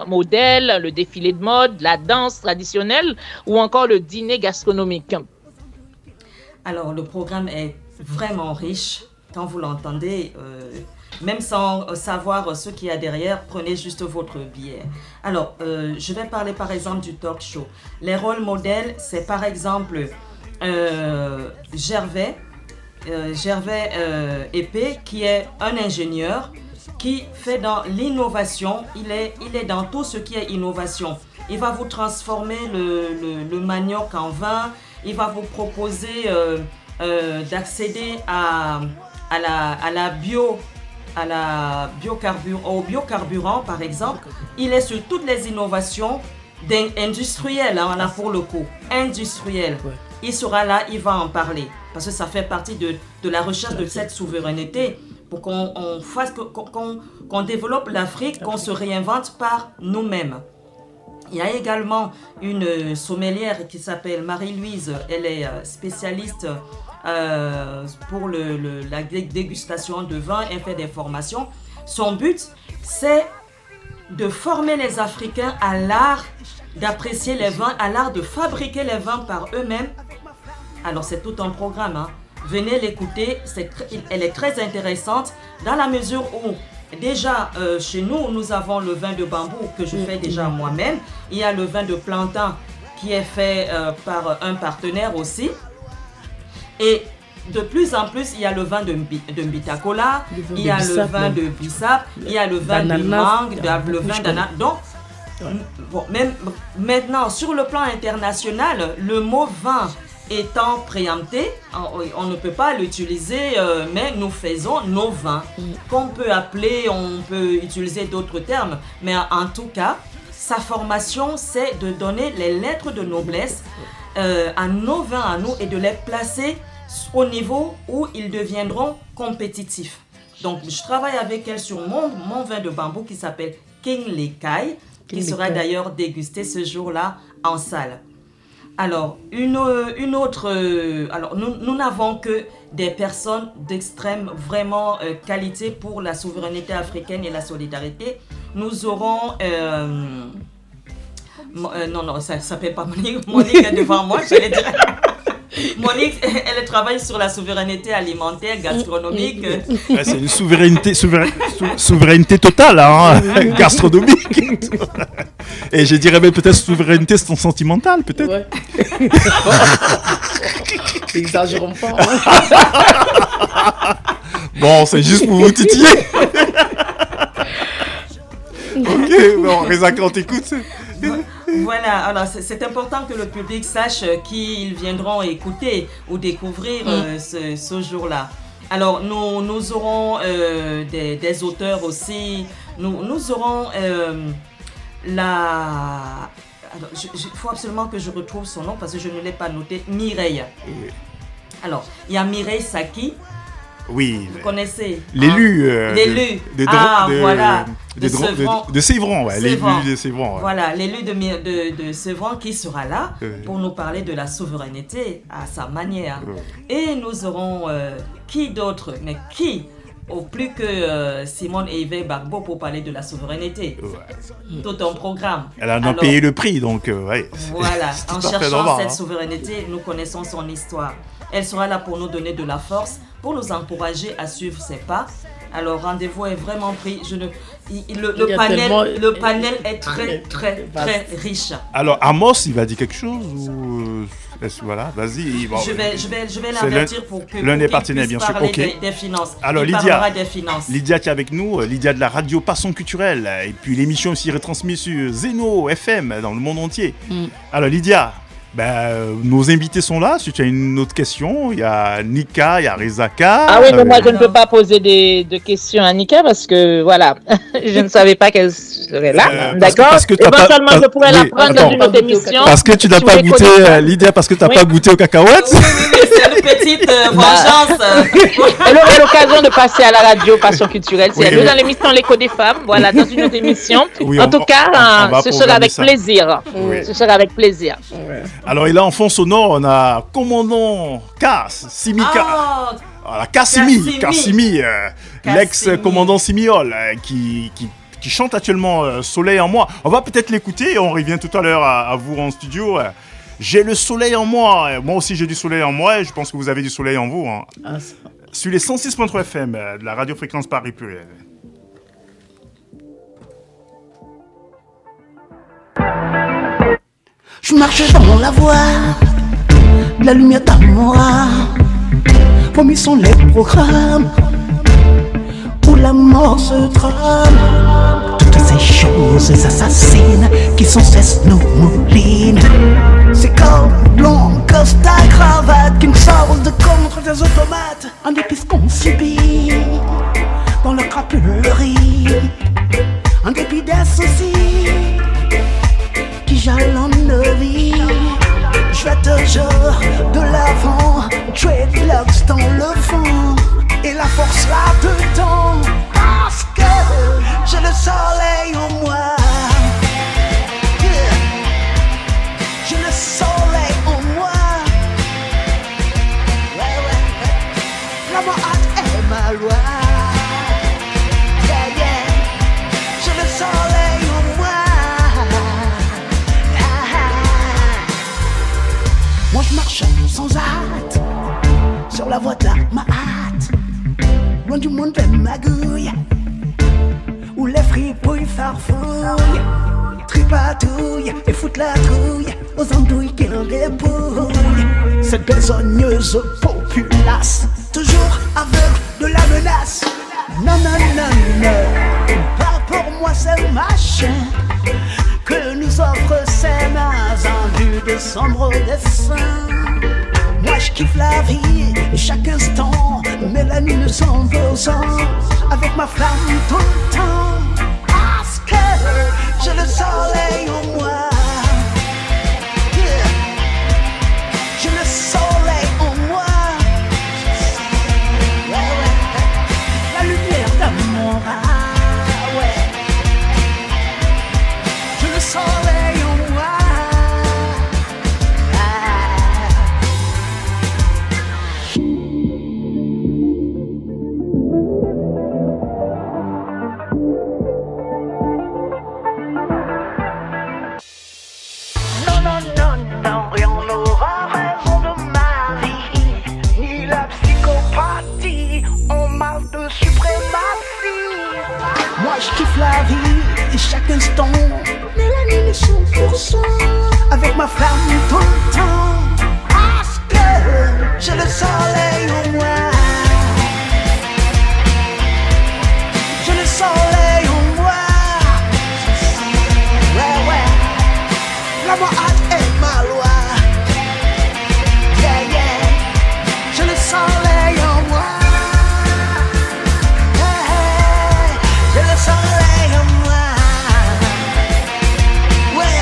modèles, le défilé de mode, la danse traditionnelle ou encore le dîner gastronomique? Alors, le programme est vraiment riche. Quand vous l'entendez, même sans savoir ce qu'il y a derrière, prenez juste votre billet. Alors, je vais parler par exemple du talk show. Les rôles modèles, c'est par exemple Gervais Épée, qui est un ingénieur qui fait dans l'innovation. Il est dans tout ce qui est innovation. Il va vous transformer le manioc en vin. Il va vous proposer d'accéder au biocarburant par exemple. Il est sur toutes les innovations industrielles, hein, là pour le coup, industrielles. Ouais. Il sera là, il va en parler parce que ça fait partie de la recherche de cette souveraineté pour qu'on développe l'Afrique, qu'on se réinvente par nous-mêmes. Il y a également une sommelière qui s'appelle Marie-Louise. Elle est spécialiste pour la dégustation de vin. Elle fait des formations. Son but, c'est de former les Africains à l'art d'apprécier les vins, à l'art de fabriquer les vins par eux-mêmes. Alors, c'est tout un programme. Hein. Venez l'écouter. Elle est très intéressante dans la mesure où déjà, chez nous, nous avons le vin de bambou que je fais déjà moi-même. Il y a le vin de plantain qui est fait par un partenaire aussi. Et de plus en plus, il y a le vin de Mbitakola, il y a le vin de Bissap, il y a le vin de mangue, le vin d'ananas. Donc, bon, même maintenant, sur le plan international, le mot vin étant préempté, on ne peut pas l'utiliser, mais nous faisons nos vins. Qu'on peut appeler, on peut utiliser d'autres termes, mais en tout cas, sa formation, c'est de donner les lettres de noblesse à nos vins à nous et de les placer au niveau où ils deviendront compétitifs. Donc, je travaille avec elle sur mon vin de bambou qui s'appelle King Lekai, qui sera d'ailleurs dégusté ce jour-là en salle. Alors, une autre... alors, nous n'avons que des personnes d'extrême vraiment qualité pour la souveraineté africaine et la solidarité. Nous aurons... non, ça ne s'appelle pas Monique. Monique est devant moi, j'allais dire... Monique, elle travaille sur la souveraineté alimentaire, gastronomique. Ouais, c'est une souveraineté totale, hein, gastronomique. Et je dirais même peut-être souveraineté sentimentale, peut-être. Ouais. N'exagérons pas. Bon, c'est juste pour vous titiller. Ok, bon, Reza, quand t'écoutes. Voilà, alors c'est important que le public sache qui ils viendront écouter ou découvrir ce jour-là. Alors, nous aurons des auteurs aussi. Nous aurons la... Il faut absolument que je retrouve son nom parce que je ne l'ai pas noté. Mireille. Oui. Alors, il y a Mireille Saki. Oui. Vous connaissez l'élu. L'élu. Voilà. De Sevran. De Sévran, ouais. L'élu de Sévran. Ouais. Voilà, l'élu de Sévran qui sera là pour nous parler de la souveraineté à sa manière. Et nous aurons qui d'autre, mais qui au plus que Simone Eivé Barbeau pour parler de la souveraineté. Ouais. Tout un programme. Elle en a payé le prix, donc ouais. Voilà, en cherchant cette souveraineté, nous connaissons son histoire. Elle sera là pour nous donner de la force, pour nous encourager à suivre ses pas. Alors, rendez-vous est vraiment pris. Le panel est très riche. Alors, Amos, il va dire quelque chose ou... Voilà, vas-y. Bon, je vais l'avertir pour que l'un des partenaires, bien sûr. Okay. Des finances. Alors, Lydia qui est avec nous, Lydia de la radio Passion Culturelle, et puis l'émission aussi retransmise sur Zeno FM dans le monde entier. Alors, Lydia, nos invités sont là. Si tu as une autre question, il y a Nika, il y a Rezaka. Ah oui, mais moi je ne peux pas poser de questions à Nika parce que voilà, je ne savais pas qu'elle serait là. D'accord. Éventuellement, je pourrais la prendre dans une autre émission. Parce que tu n'as pas goûté, Lydia, parce que tu n'as pas goûté aux cacahuètes. Oui, c'est une petite vengeance. Elle aurait l'occasion de passer à la radio Passion Culturelle. C'est elle dans l'émission L'écho des femmes. Voilà, dans une autre émission. En tout cas, ce sera avec plaisir. Ce sera avec plaisir. Alors, et là, en fond sonore, on a Commandant Cass, Simi Cassimi, l'ex-commandant Simiol, qui chante actuellement Soleil en moi. On va peut-être l'écouter et on revient tout à l'heure à vous en studio. J'ai le soleil en moi. Moi aussi, j'ai du soleil en moi et je pense que vous avez du soleil en vous. Hein. Sur les 106.3 FM de la radio Fréquence Paris Pluriel. Je marchais dans la voie de la lumière d'amour. Promis sont les programmes où la mort se trame. Toutes ces choses assassines qui sans cesse nous moulinent. Ces corps blancs, costard, cravate qui nous sortent de contre des automates. En dépit ce qu'on subit dans leur crapulerie. En dépit des soucis qui jalonnent nos vies. Je vais toujours de l'avant, dreadlocks dans le fond et la force là-dedans. Parce que j'ai le soleil en moi. Yeah. J'ai le soleil en moi. Ouais. La mort est ma loi. J'ai le soleil en moi. Moi je marche sans hâte sur la voie de ma hâte, loin du monde de magouille où les fripouilles farfouillent, tripatouillent et foutent la trouille aux andouilles qui en dépouillent. Cette besogneuse populace, toujours aveugle de la menace. Non, non, non, non, pas pour moi c'est machin que nous offrent ces mains en vue de sombres dessins. Moi je kiffe la vie et chaque instant, mélanine 100%, avec ma flamme tout le temps, parce que j'ai le soleil en moi. Yeah. J'ai le soleil en moi. Ouais, ouais. La lumière d'amour. Ah, ouais. J'ai le soleil en moi. Non, non, non, non, rien n'aura raison de ma vie, ni la psychopathie, on parle de suprématie. Moi je kiffe la vie et chaque instant, mélanine 100%, avec ma flamme tout le temps, parce que j'ai le soleil en moi. J'ai le soleil en moi. Ouais, ouais. L'amour est ma loi. Yeah, yeah. J'ai le soleil en moi. Yeah. J'ai le soleil en moi. Ouais.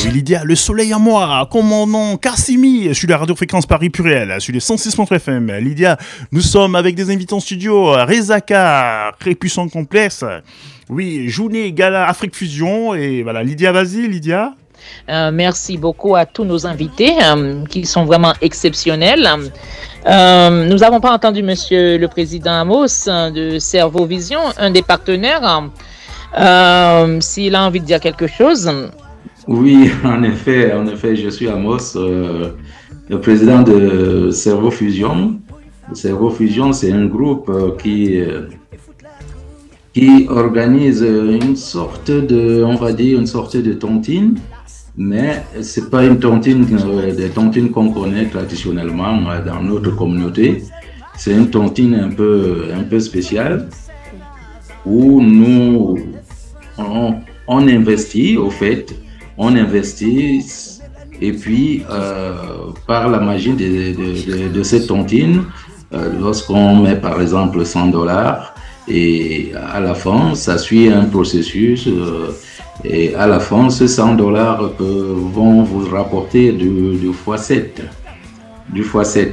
Oui, Lydia, le soleil en moi, comme mon nom, Karsimi, sur la radio fréquence Paris Pluriel, sur les 106.3 FM. Lydia, nous sommes avec des invités en studio, Rezaka, très puissant complexe. Oui, journée Gala Afrique Fusion, et voilà, Lydia, vas-y, Lydia. Merci beaucoup à tous nos invités qui sont vraiment exceptionnels. Nous n'avons pas entendu Monsieur le Président Amos de Cerveau Vision, un des partenaires. S'il a envie de dire quelque chose. Oui, en effet, je suis Amos, le président de Cerveau Fusion. Cerveau Fusion, c'est un groupe qui organise une sorte de, on va dire, une sorte de tontine, mais c'est pas une tontine, des tontines qu'on connaît traditionnellement dans notre communauté. C'est une tontine un peu spéciale où nous, on investit, au fait, on investit et puis par la magie de cette tontine, lorsqu'on met par exemple $100, et à la fin, ça suit un processus et à la fin, ces $100 vont vous rapporter du x7. Du x7.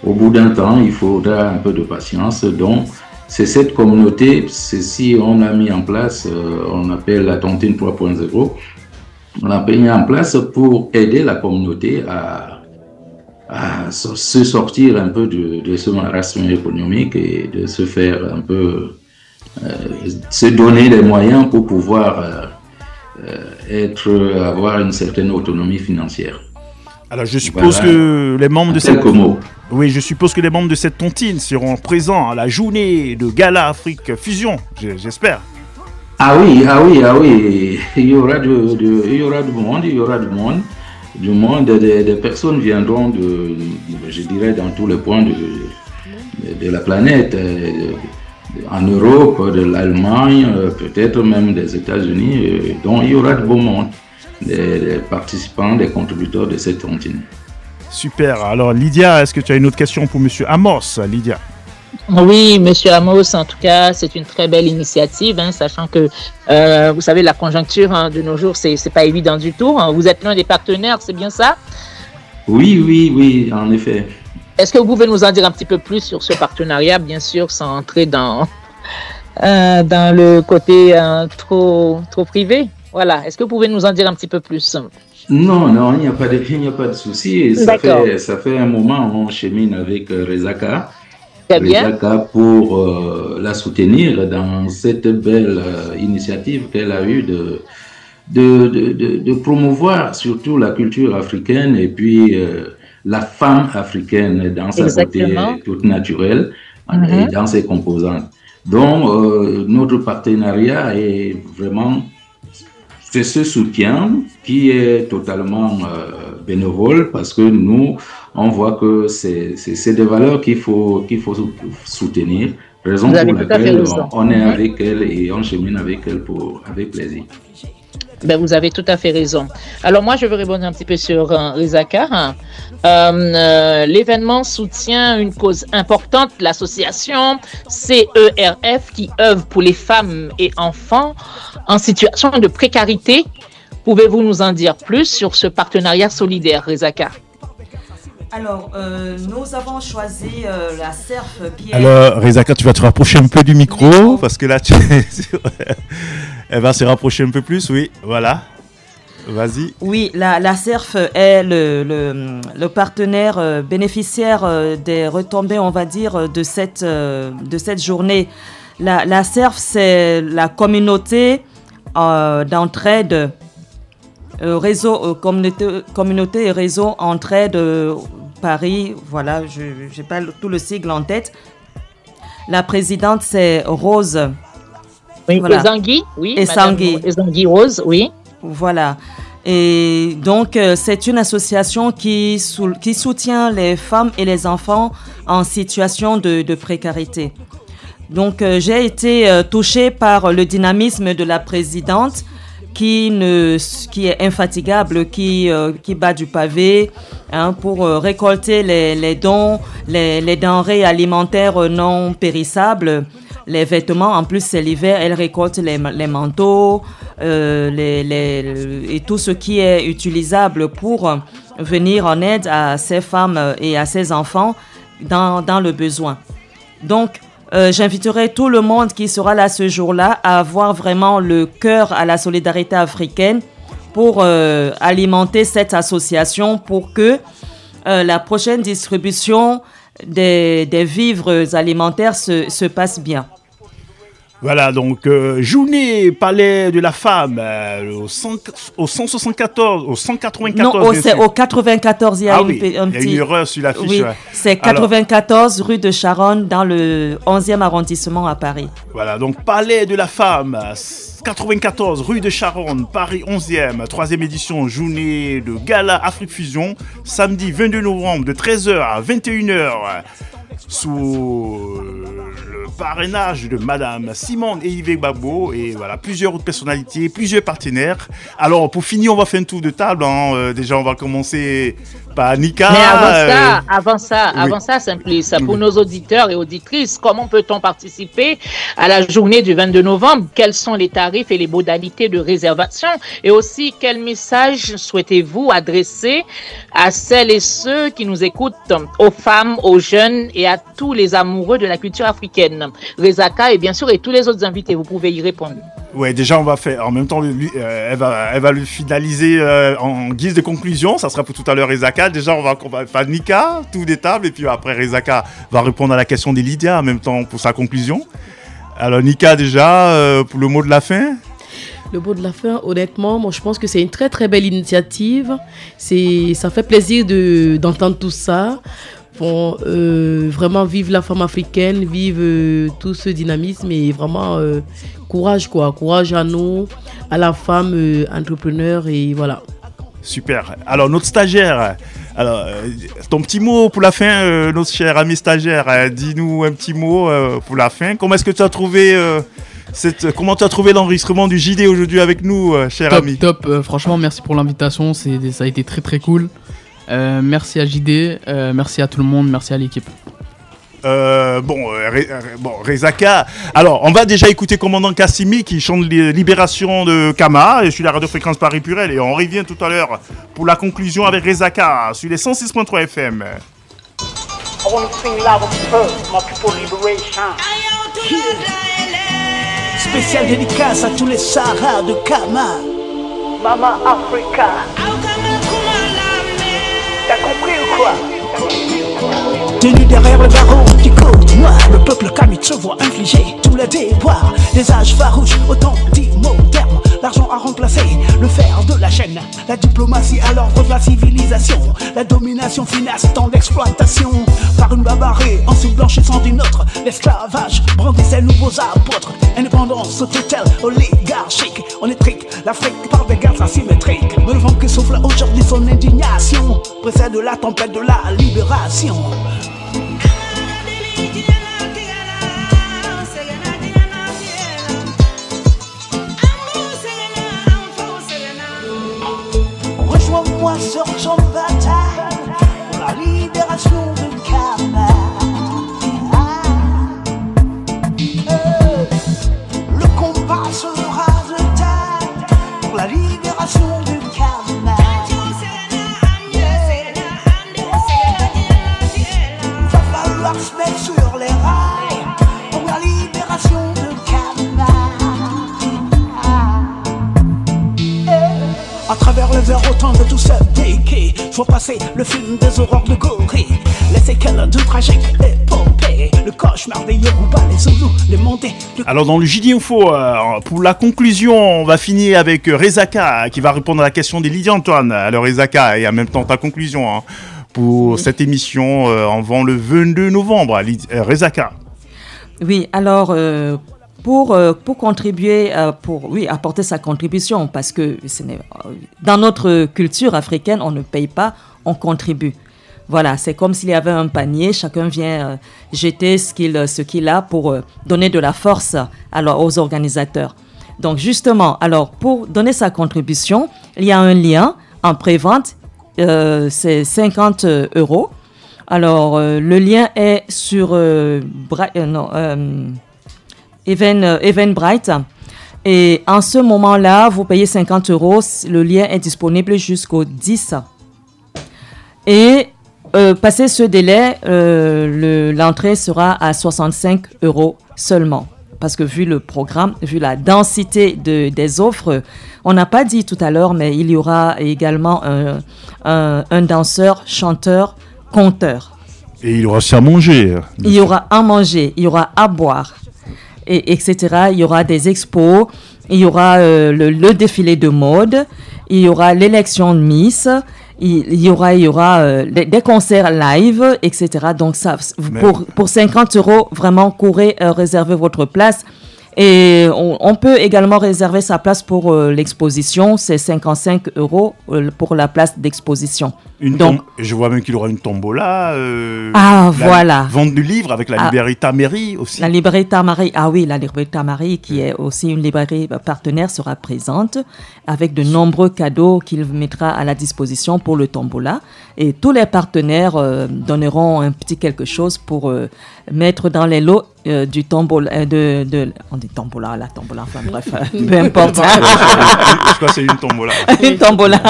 Au bout d'un temps, il faudra un peu de patience. Donc, c'est cette communauté, ceci on a mis en place, on appelle la tontine 3.0. On l'a mis en place pour aider la communauté à se sortir un peu de ce marasme économique et de se faire un peu, se donner les moyens pour pouvoir avoir une certaine autonomie financière. Alors je suppose que les membres de je suppose que les membres de cette tontine seront présents à la journée de Gala Afrique Fusion, j'espère. Ah oui, il y aura du monde, des personnes viendront je dirais, dans tous les points de la planète, en Europe, de l'Allemagne, peut-être même des États-Unis, donc il y aura de beau monde, des participants, des contributeurs de cette tontine. Super. Alors Lydia, est-ce que tu as une autre question pour Monsieur Amos, Lydia? Oui, Monsieur Amos, en tout cas, c'est une très belle initiative, sachant que, vous savez, la conjoncture de nos jours, c'est pas évident du tout. Vous êtes l'un des partenaires, c'est bien ça? Oui, en effet. Est-ce que vous pouvez nous en dire un petit peu plus sur ce partenariat, bien sûr, sans entrer dans le côté trop privé? Voilà. Est-ce que vous pouvez nous en dire un petit peu plus? Non, il n'y a pas de souci. Ça fait un moment qu'on chemine avec Rezaka. Rezaka pour la soutenir dans cette belle initiative qu'elle a eue de promouvoir surtout la culture africaine et puis la femme africaine dans sa beauté toute naturelle et dans ses composantes. Donc, notre partenariat est vraiment, c'est ce soutien qui est totalement bénévole parce que nous, on voit que c'est des valeurs qu'il faut soutenir, raison pour laquelle on est avec elle et on chemine avec elle avec plaisir. Ben, vous avez tout à fait raison. Alors moi, je veux répondre un petit peu sur Rezaka. L'événement soutient une cause importante, l'association CERF qui œuvre pour les femmes et enfants en situation de précarité. Pouvez-vous nous en dire plus sur ce partenariat solidaire, Rezaka? Alors, nous avons choisi la CERF qui est... Alors, Rezaka, tu vas te rapprocher un peu du micro, parce que là, elle va se rapprocher un peu plus, oui, voilà. Vas-y. Oui, la CERF est le partenaire bénéficiaire des retombées, on va dire, de cette journée. La CERF, c'est la communauté d'entraide, réseau, communauté et réseau entraide Paris, voilà, je n'ai pas tout le sigle en tête. La présidente, c'est Rose. Oui, voilà. Ezangui, oui. Ezangui Rose, oui. Voilà. Et donc, c'est une association qui soutient les femmes et les enfants en situation de précarité. Donc, j'ai été touchée par le dynamisme de la présidente qui est infatigable, qui bat du pavé pour récolter les dons, les denrées alimentaires non périssables, les vêtements. En plus, c'est l'hiver, elle récolte les manteaux et tout ce qui est utilisable pour venir en aide à ces femmes et à ces enfants dans le besoin. Donc, j'inviterai tout le monde qui sera là ce jour-là à avoir vraiment le cœur à la solidarité africaine pour alimenter cette association pour que la prochaine distribution des vivres alimentaires se passe bien. Voilà, donc journée Palais de la Femme au 174, au 194. Non, c'est au 94, il y a il y a une erreur sur l'affiche. Oui, ouais. c'est 94 rue de Charonne dans le 11e arrondissement à Paris. Voilà, donc Palais de la Femme, 94 rue de Charonne, Paris 11e, 3e édition, journée de Gala Afrique Fusion, samedi 22 novembre de 13h à 21h. Sous le parrainage de Madame Simone et Yves Gbagbo et voilà, plusieurs autres personnalités, plusieurs partenaires. Alors pour finir, on va faire un tour de table. Déjà, on va commencer par Nika. Mais avant ça, Simplice, pour nos auditeurs et auditrices, comment peut-on participer à la journée du 22 novembre? Quels sont les tarifs et les modalités de réservation? Et aussi, quel message souhaitez-vous adresser à celles et ceux qui nous écoutent, aux femmes, aux jeunes et à tous les amoureux de la culture africaine? Rezaka et bien sûr, et tous les autres invités, vous pouvez y répondre. Ouais, déjà on va faire, en même temps, elle va le finaliser en guise de conclusion. Ça sera pour tout à l'heure Rezaka. Déjà on va faire Nika, tout des tables, et puis après Rezaka va répondre à la question d'Elydia en même temps pour sa conclusion. Alors Nika, déjà, pour le mot de la fin. Le mot de la fin, honnêtement, moi je pense que c'est une très très belle initiative. Ça fait plaisir d'entendre tout ça. Bon, vraiment vive la femme africaine, vive tout ce dynamisme et vraiment courage à nous, à la femme entrepreneur et voilà. Super. Alors notre stagiaire, ton petit mot pour la fin, notre cher ami stagiaire, dis-nous un petit mot pour la fin. Comment est-ce que tu as trouvé comment tu as trouvé l'enregistrement du JD aujourd'hui avec nous, cher ami? Top, franchement merci pour l'invitation, ça a été très très cool. Merci à JD, merci à tout le monde, merci à l'équipe. Rezaka. Alors, on va déjà écouter Commandant Kassimi qui chante Libération de Kama. Je suis la Radio Fréquence Paris Purel et on revient tout à l'heure pour la conclusion avec Rezaka sur les 106.3 FM. I want to sing loud first, my people liberation. Spécial dédicace à tous les Sahara de Kama. Mama Africa. T'as compris ou quoi? Tenu derrière le barreau qui côte noir, le peuple Kamit se voit infliger tous les déboires. Des âges farouches, autant dit modernes. L'argent a remplacé le fer de la chaîne. La diplomatie à l'ordre de la civilisation. La domination finance dans l'exploitation. Par une barbarie ensuite blanchissant d'une autre. L'esclavage brandit ses nouveaux apôtres. Indépendance totale oligarchique. On étrique l'Afrique par des guerres asymétriques. Mais le vent qui souffle aujourd'hui son indignation précède la tempête de la libération. combat sur son bataille pour la libération de Kama. Le combat sera de taille pour la libération de Kama. Va falloir se mettre sur les rails pour la libération de Kama. À travers les heures, autant de tout ce déquet, faut passer le film des aurores de Gorée, les séquelles du tragique épopée, le cauchemar des Yoruba, les Zoulous, les montées. Alors dans le JD Info, pour la conclusion, on va finir avec Rezaka qui va répondre à la question de Lydia Antoine. Alors Rezaka, et en même temps ta conclusion pour cette émission avant le 22 novembre. Rezaka. Oui, alors pour contribuer, apporter sa contribution, parce que dans notre culture africaine, on ne paye pas, on contribue. Voilà, c'est comme s'il y avait un panier, chacun vient jeter ce qu'il a pour donner de la force aux organisateurs. Donc justement, alors pour donner sa contribution, il y a un lien en pré-vente, c'est 50 €. Alors le lien est sur Eventbrite. Et en ce moment-là, vous payez 50 €. Le lien est disponible jusqu'au 10. Et passé ce délai, l'entrée sera à 65 € seulement. Parce que vu le programme, vu la densité des offres, on n'a pas dit tout à l'heure, mais il y aura également un danseur, chanteur, conteur. Et il y aura aussi à manger. Il y aura à manger, il y aura à boire, etc. Il y aura des expos, il y aura le défilé de mode, il y aura l'élection de Miss, il y aura des concerts live, etc. Donc ça, pour 50 €, vraiment, courez, réservez votre place. Et on peut également réserver sa place pour l'exposition. C'est 55 € pour la place d'exposition. Je vois même qu'il y aura une tombola. Voilà. Vente du livre avec la Liberta Mairie aussi. La Liberta Mairie, la Liberta Mairie, qui est aussi une librairie partenaire, sera présente avec de nombreux cadeaux qu'il mettra à la disposition pour le tombola. Et tous les partenaires donneront un petit quelque chose pour mettre dans les lots du tombola, on dit tombola, la tombola, enfin bref, peu importe. Je crois que c'est une tombola. Une tombola.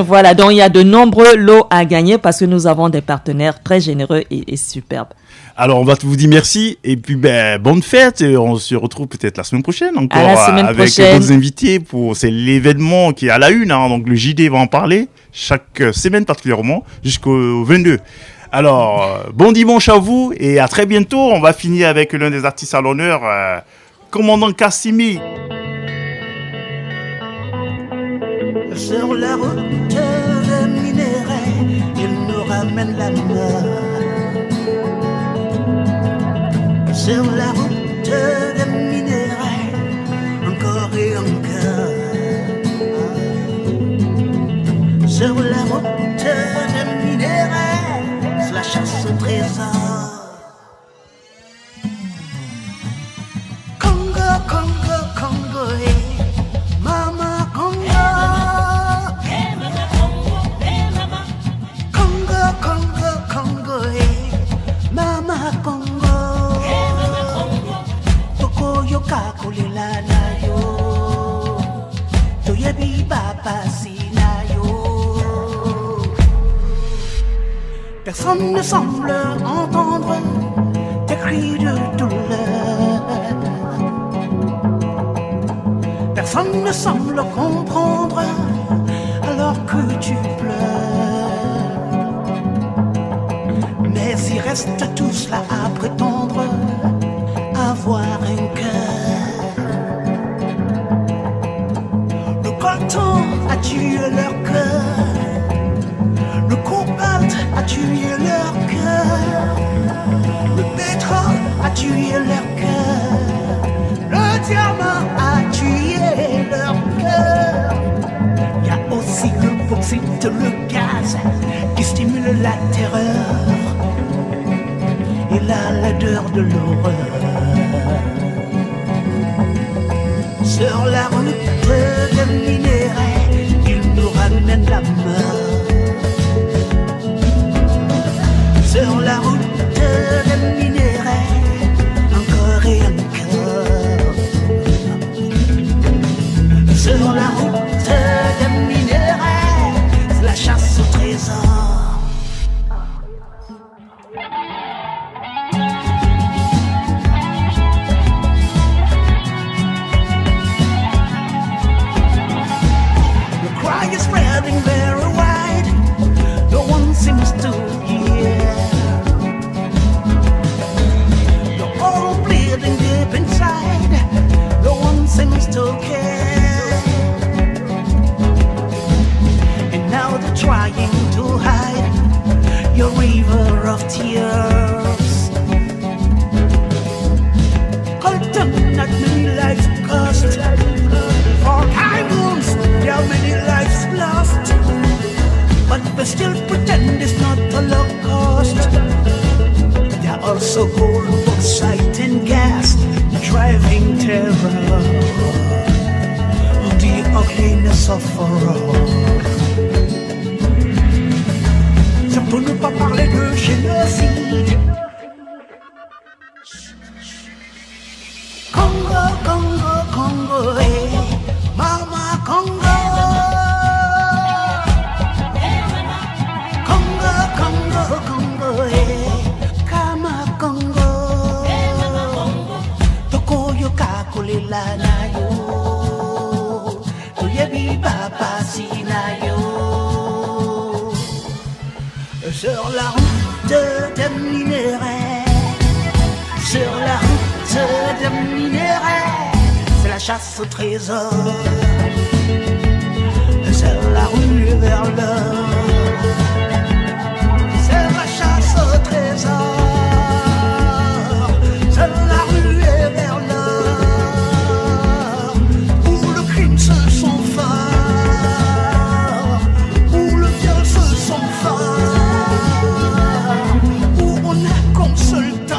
Voilà, donc il y a de nombreux lots à gagner parce que nous avons des partenaires très généreux et superbes. Alors on va vous dire merci et puis bonne fête. Et on se retrouve peut-être la semaine prochaine encore avec d'autres invités c'est l'événement qui est à la une. Donc le JD va en parler chaque semaine particulièrement jusqu'au 22. Alors, bon dimanche à vous et à très bientôt. On va finir avec l'un des artistes à l'honneur, Commandant Cassimi. Sur la route des minéraux, il nous ramène la mort. Sur la route des minéraux, encore et encore. Sur la route des minéraux, la chasse au trésor. Congo, Congo, Congo, Mama Congo. Congo, Congo, Congo, Mama Congo. Toko yoka kolela na yo, toyebi baba sina yo. Personne ne semble entendre tes cris de douleur. Personne ne semble comprendre alors que tu pleures. Mais ils restent tous là à prétendre avoir un cœur. Le coltan a tué leur cœur. Le cobalt a tué leur cœur. Le pétrole a tué leur cœur. Le diamant a tué leur cœur. Il y a aussi le bauxite, le gaz qui stimule la terreur et la laideur de l'horreur. Sur la route des minéraux, ils nous ramènent la mort. of tears. Not many lives cost. For kind wounds, there are many lives lost. But we still pretend it's not Holocaust. There are also coal, bauxite and gas, driving terror, the ugliness of horror. C'est pour ne pas parler de génocide. Congo, Congo, Congo, eh, Mama Congo. Congo, Congo, Congo, eh, Kama Congo. Toko yo kakulela na yo, toyebi papa sina yo. Sur la route des minerais, sur la route des minerais, c'est la chasse au trésor, c'est la rue vers l'or, c'est la chasse au trésor, c'est la rue vers l'or, où le crime se sent fort, où le viol se sent fort, où on a comme seul temps.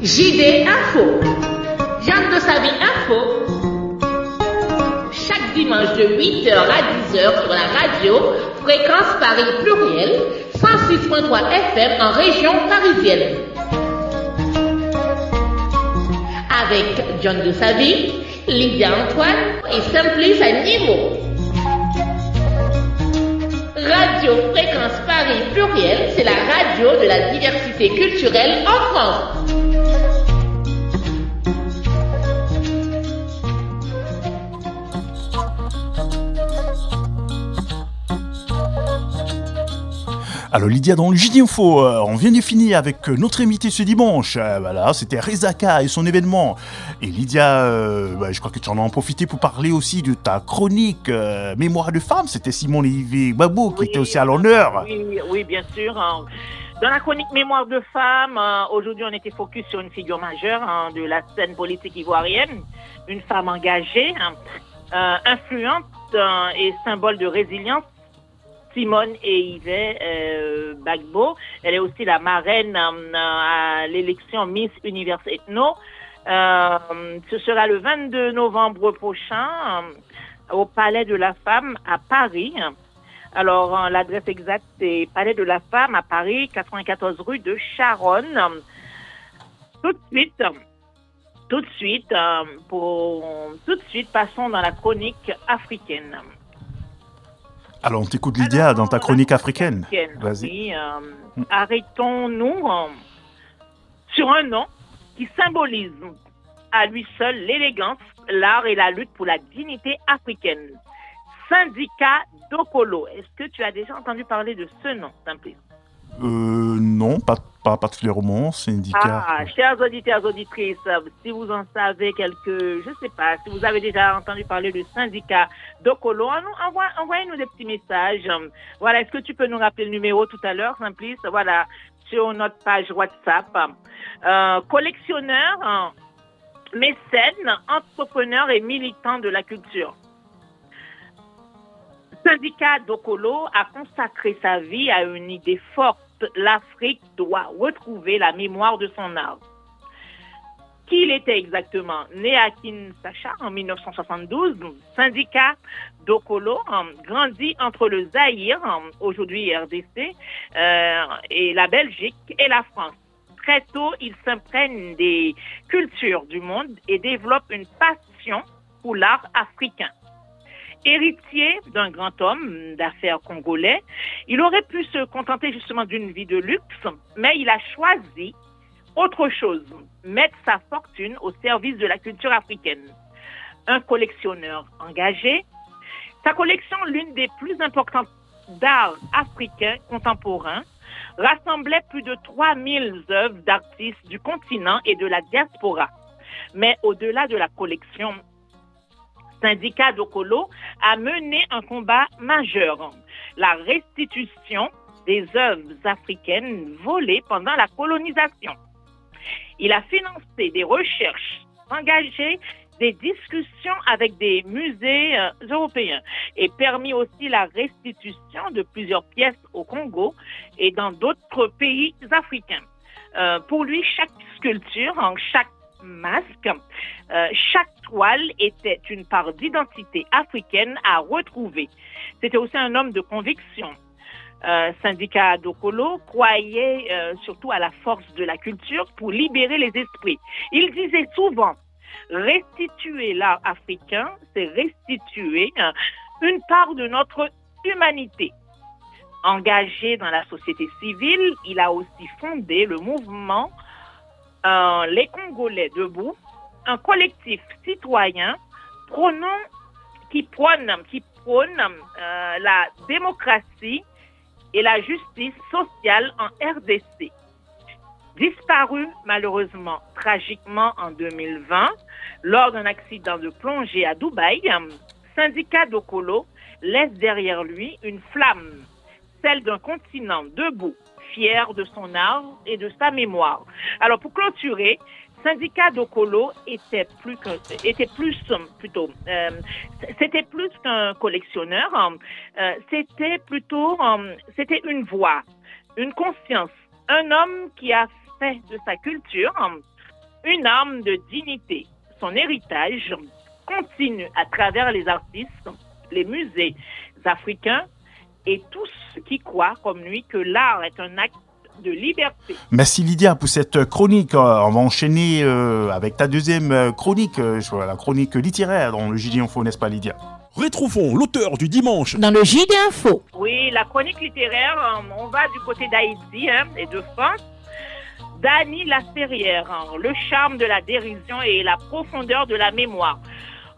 JD Info. Jeanne de sa vie Info. Chaque dimanche de 8h à 10h sur la radio Fréquence Paris Pluriel 106.3 FM en région parisienne. Avec John de sa vie, Lydia Antoine et Simplice Animo. Radio Fréquence Paris Pluriel, c'est la radio de la diversité culturelle en France. Alors Lydia, dans le JD Info, on vient de finir avec notre invité ce dimanche. Voilà, c'était Rezaka et son événement. Et Lydia, je crois que tu en as en profité pour parler aussi de ta chronique Mémoire de femme. C'était Simone Yves Gbagbo qui était aussi à l'honneur. Oui, bien sûr. Dans la chronique Mémoire de femme, aujourd'hui on était focus sur une figure majeure de la scène politique ivoirienne, une femme engagée, influente et symbole de résilience. Simone et Yves Gbagbo. Elle est aussi la marraine à l'élection Miss Univers Ethno. Ce sera le 22 novembre prochain au Palais de la Femme à Paris. Alors, l'adresse exacte est Palais de la Femme à Paris, 94 rue de Charonne. Tout de suite, passons dans la chronique africaine. Alors, on t'écoute Lydia dans ta chronique africaine. Vas-y. Oui, arrêtons-nous sur un nom qui symbolise à lui seul l'élégance, l'art et la lutte pour la dignité africaine. Syndicat Dokolo. Est-ce que tu as déjà entendu parler de ce nom, Simplice? Non, pas particulièrement, syndicat. Chers auditeurs, auditrices, si vous en savez je sais pas, si vous avez déjà entendu parler du syndicat Dokolo, envoyez-nous des petits messages. Voilà, est-ce que tu peux nous rappeler le numéro tout à l'heure, Simplice? Voilà, sur notre page WhatsApp. Collectionneur, mécène, entrepreneur et militant de la culture. Syndicat Dokolo a consacré sa vie à une idée forte. L'Afrique doit retrouver la mémoire de son art. Qui il était exactement? Né à Kinshasa en 1972, Syndicat Dokolo grandit entre le Zaïre, aujourd'hui RDC, et la Belgique et la France. Très tôt, il s'imprègne des cultures du monde et développe une passion pour l'art africain. Héritier d'un grand homme d'affaires congolais, il aurait pu se contenter justement d'une vie de luxe, mais il a choisi autre chose, mettre sa fortune au service de la culture africaine. Un collectionneur engagé, sa collection, l'une des plus importantes d'art africain contemporain, rassemblait plus de 3000 œuvres d'artistes du continent et de la diaspora. Mais au-delà de la collection, Syndicat Dokolo a mené un combat majeur, la restitution des œuvres africaines volées pendant la colonisation. Il a financé des recherches, engagé des discussions avec des musées européens et permis aussi la restitution de plusieurs pièces au Congo et dans d'autres pays africains. Pour lui, chaque sculpture, chaque masque, chaque toile était une part d'identité africaine à retrouver. C'était aussi un homme de conviction. Syndicat Dokolo croyait surtout à la force de la culture pour libérer les esprits. Il disait souvent, restituer l'art africain, c'est restituer une part de notre humanité. Engagé dans la société civile, il a aussi fondé le mouvement Les Congolais debout, un collectif citoyen qui prône la démocratie et la justice sociale en RDC. Disparu malheureusement tragiquement en 2020 lors d'un accident de plongée à Dubaï, Syndicat Dokolo laisse derrière lui une flamme, celle d'un continent debout, fier de son art et de sa mémoire. Alors pour clôturer, Syndicat Dokolo c'était plus qu'un collectionneur, c'était une voix, une conscience, un homme qui a fait de sa culture une arme de dignité. Son héritage continue à travers les artistes, les musées africains et tous ceux qui croient comme lui que l'art est un acte de liberté. Merci Lydia pour cette chronique. On va enchaîner avec ta deuxième chronique, la chronique littéraire dans le JD Info, n'est-ce pas Lydia? Retrouvons l'auteur du dimanche dans le JD Info. Oui, la chronique littéraire, on va du côté d'Haïti et de France. Dany Laferrière, le charme de la dérision et la profondeur de la mémoire.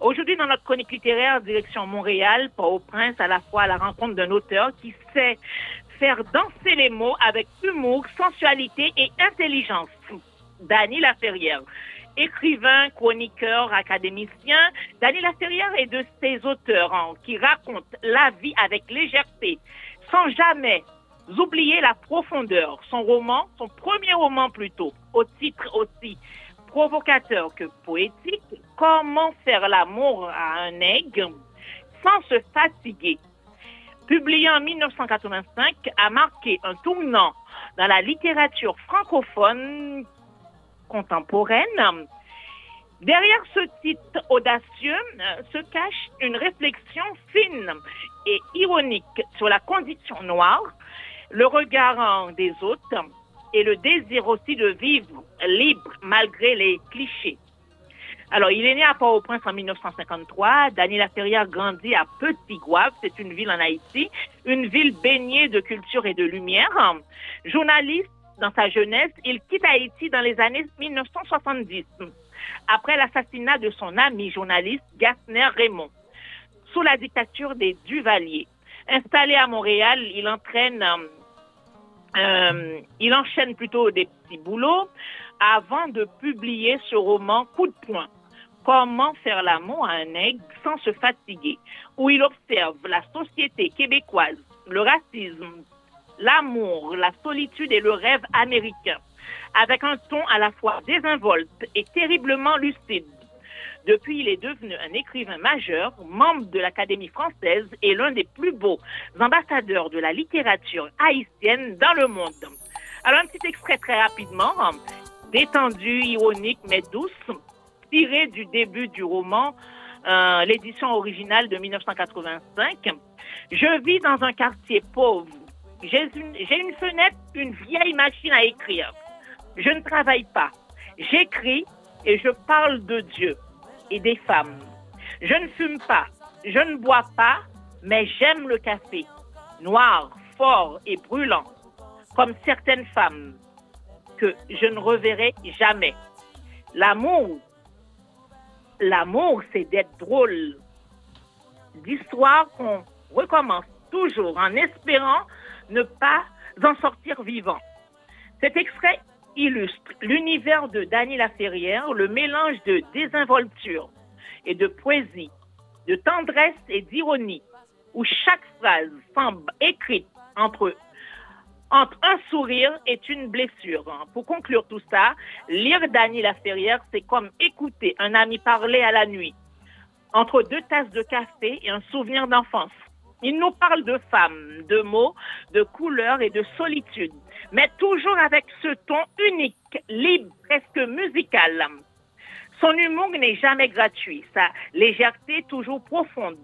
Aujourd'hui, dans notre chronique littéraire, direction Montréal, Port-au-Prince, à la fois à la rencontre d'un auteur qui sait faire danser les mots avec humour, sensualité et intelligence. Dany Laferrière, écrivain, chroniqueur, académicien, Dany Laferrière est de ces auteurs qui racontent la vie avec légèreté, sans jamais oublier la profondeur. Son premier roman plutôt, au titre aussi provocateur que poétique, Comment faire l'amour à un aigle sans se fatiguer, publié en 1985, a marqué un tournant dans la littérature francophone contemporaine. Derrière ce titre audacieux se cache une réflexion fine et ironique sur la condition noire, le regard des autres et le désir aussi de vivre libre malgré les clichés. Alors, il est né à Port-au-Prince en 1953. Dany Laferrière grandit à Petit-Goâve, c'est une ville en Haïti, une ville baignée de culture et de lumière. Journaliste dans sa jeunesse, il quitte Haïti dans les années 1970, après l'assassinat de son ami journaliste Gasner Raymond, sous la dictature des Duvalier. Installé à Montréal, il enchaîne plutôt des petits boulots avant de publier ce roman Coup de poing, Comment faire l'amour à un aigle sans se fatiguer, où il observe la société québécoise, le racisme, l'amour, la solitude et le rêve américain, avec un ton à la fois désinvolte et terriblement lucide. Depuis, il est devenu un écrivain majeur, membre de l'Académie française et l'un des plus beaux ambassadeurs de la littérature haïtienne dans le monde. Alors, un petit extrait très rapidement, détendu, ironique, mais douce, tiré du début du roman, l'édition originale de 1985. Je vis dans un quartier pauvre. J'ai une fenêtre, une vieille machine à écrire. Je ne travaille pas. J'écris et je parle de Dieu et des femmes. Je ne fume pas, je ne bois pas, mais j'aime le café, noir, fort et brûlant, comme certaines femmes que je ne reverrai jamais. L'amour, c'est d'être drôle, d'histoires qu'on recommence toujours en espérant ne pas en sortir vivant. Cet extrait illustre l'univers de Dany Laferrière, le mélange de désinvolture et de poésie de tendresse et d'ironie, où chaque phrase semble écrite entre un sourire et une blessure. Pour conclure tout ça, lire Dany Laferrière, c'est comme écouter un ami parler à la nuit, entre 2 tasses de café et un souvenir d'enfance. Il nous parle de femmes, de mots, de couleurs et de solitude, mais toujours avec ce ton unique, libre, presque musical. Son humour n'est jamais gratuit, sa légèreté toujours profonde.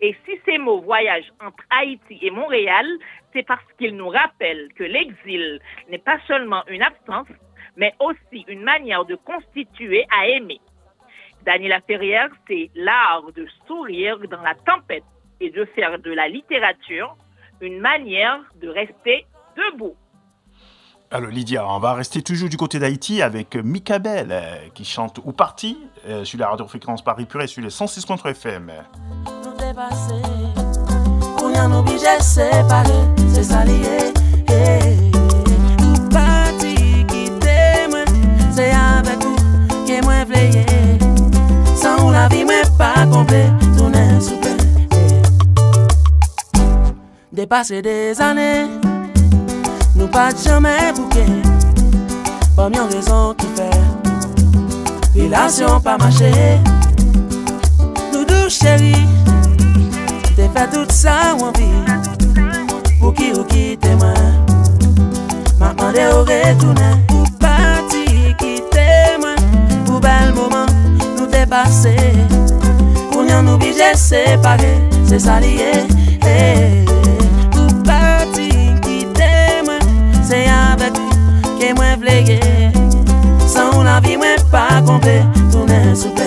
Et si ces mots voyagent entre Haïti et Montréal, c'est parce qu'ils nous rappellent que l'exil n'est pas seulement une absence, mais aussi une manière de constituer à aimer. Dany Laferrière, c'est l'art de sourire dans la tempête et de faire de la littérature une manière de rester debout. Alors Lydia, on va rester toujours du côté d'Haïti avec Mikabel qui chante Ou Parti sur la radio-fréquence Paris Purée sur les 106.3 FM. Nous dépasser, pour y en obliger séparer, c'est ça lié. Ou parti qui t'aime, c'est avec vous que moi v'leye. Sans la vie moi pas complet, tout n'est souple. Dépasser des années, nous pas jamais bouquet. Pas mieux raison qui fait relation pas marcher. Nous deux chéris, t'es fait tout ça ou envie. Pour qui témoin, m'a demandé au retourner. Pour parti qui témoin, pour bel moment, nous dépasser. Pour nous obliger séparer, c'est ça lié. Pour parti qui témoin, c'est avec vous que moi v'leye. Sans la vie moi pas complet, tout n'est souple.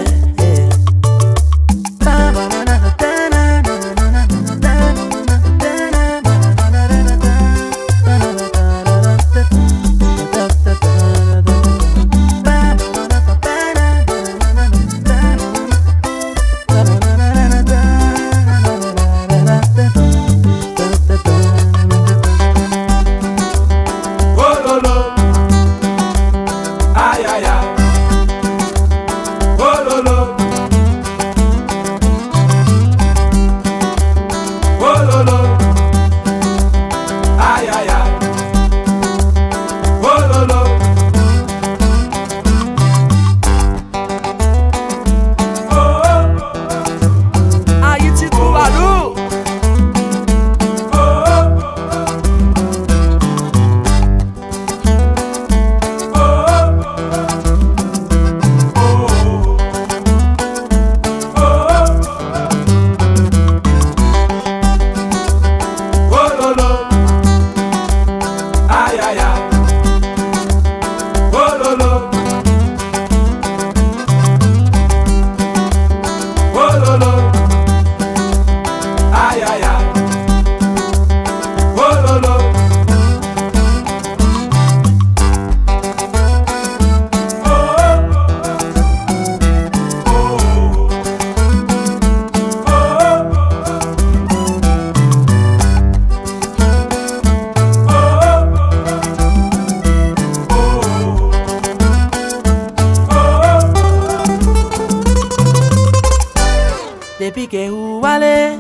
Depuis que vous allez,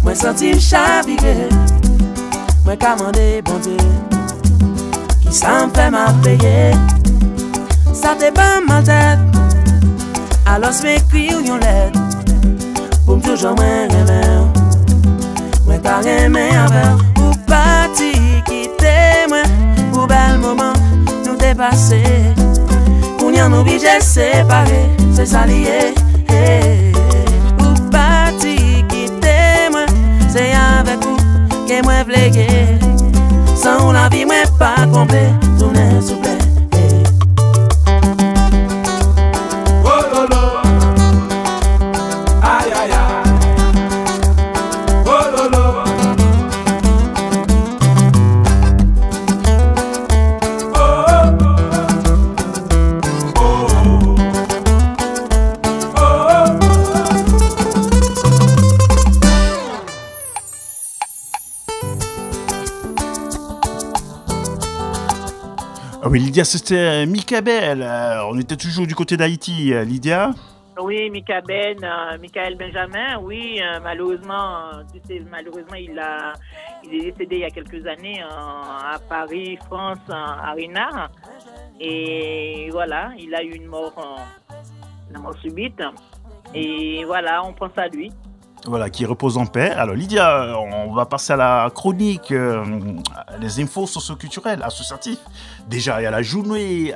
moi senti chaviré. Moi commandé bon Dieu, qui ça me fait m'appayer. Ça te pas mal tête, alors je m'écris ou yon lettre. Pour me toujours moi remettre, moi t'as remis avec. Ou parti quitter moi, pour bel moment nous dépasser. Pour n'y en obliger séparer, c'est ça lié. C'est avec vous que moi v'leye. Sans la vie moi pas complet, tout n'est souple. Oh lolo, aïe aïe aïe. Oh lolo, Ah oui, Lydia, c'était Mikabel. On était toujours du côté d'Haïti, Lydia. Oui, Michael Benjamin, oui, malheureusement, malheureusement, il est décédé il y a quelques années à Paris, France, à Renard. Et voilà, il a eu une mort subite. Et voilà, on pense à lui. Voilà, qui repose en paix. Alors Lydia, on va passer à la chronique, les infos socioculturelles, associatives. Déjà, il y a la journée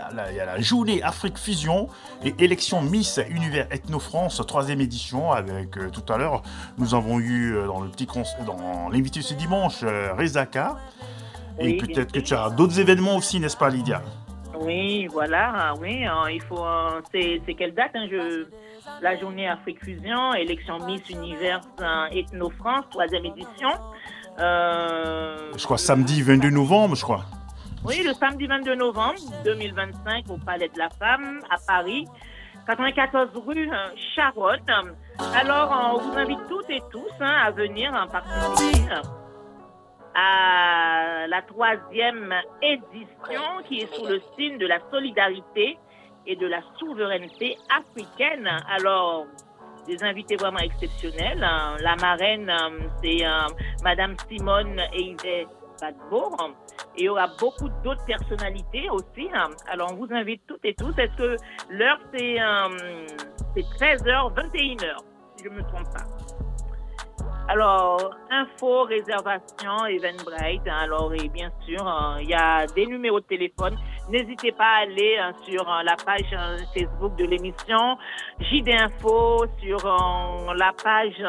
Afrique Fusion et élection Miss Univers Ethno-France, 3e édition, avec tout à l'heure, nous avons eu dans l'invité ce dimanche, Rezaka. Et Oui, peut-être que bien tu sûr. as d'autres événements aussi, n'est-ce pas Lydia? Oui, voilà, oui, il faut. C'est quelle date la journée Afrique Fusion, élection Miss Univers Ethno-France, 3e édition. Je crois samedi 22 novembre, je crois. Oui, le samedi 22 novembre 2025 au Palais de la Femme à Paris, 94 rue Charonne. Alors, on vous invite toutes et tous à venir participer à la 3e édition qui est sous le signe de la solidarité et de la souveraineté africaine. Alors, des invités vraiment exceptionnels. La marraine, c'est Madame Simone Eivet Badbour. Et il y aura beaucoup d'autres personnalités aussi. Alors, on vous invite toutes et tous. Est-ce que l'heure, c'est 13h, 21h, si je ne me trompe pas. Alors, info, réservation, Eventbrite. Alors, et bien sûr, il y a des numéros de téléphone. N'hésitez pas à aller sur la page Facebook de l'émission JD Info, sur la page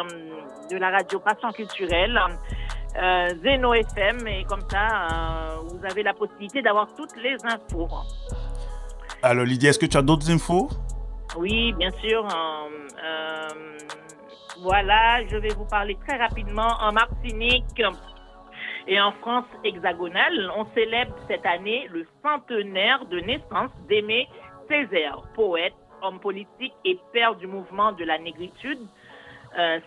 de la radio Passion Culturelle, Zeno FM, et comme ça, vous avez la possibilité d'avoir toutes les infos. Alors Lydia, est-ce que tu as d'autres infos? Oui, bien sûr. Voilà, je vais vous parler très rapidement. En Martinique et en France hexagonale, on célèbre cette année le centenaire de naissance d'Aimé Césaire, poète, homme politique et père du mouvement de la négritude.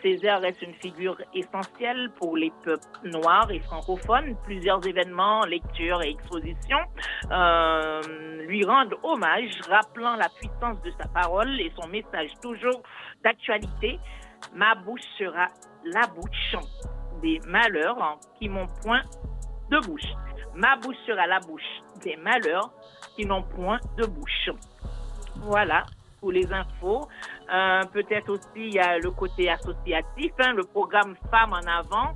Césaire reste une figure essentielle pour les peuples noirs et francophones. Plusieurs événements, lectures et expositions lui rendent hommage, rappelant la puissance de sa parole et son message toujours d'actualité. Ma bouche sera la bouche des malheurs qui n'ont point de bouche. Ma bouche sera la bouche des malheurs qui n'ont point de bouche. Voilà pour les infos. Peut-être aussi, il y a le côté associatif. Le programme Femmes en avant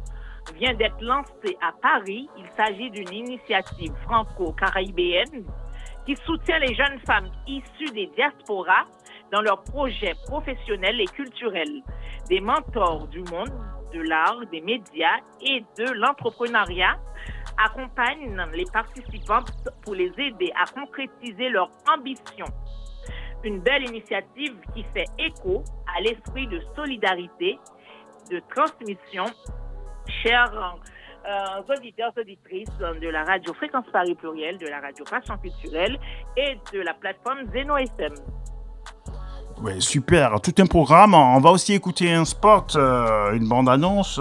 vient d'être lancé à Paris. Il s'agit d'une initiative franco-caribéenne qui soutient les jeunes femmes issues des diasporas dans leurs projets professionnels et culturels. Des mentors du monde de l'art, des médias et de l'entrepreneuriat accompagnent les participantes pour les aider à concrétiser leur ambition. Une belle initiative qui fait écho à l'esprit de solidarité, de transmission. Chers auditeurs, auditrices de la radio Fréquence Paris Pluriel, de la radio Passion Culturelle et de la plateforme Zeno FM. Ouais, super, tout un programme. On va aussi écouter un spot, une bande-annonce,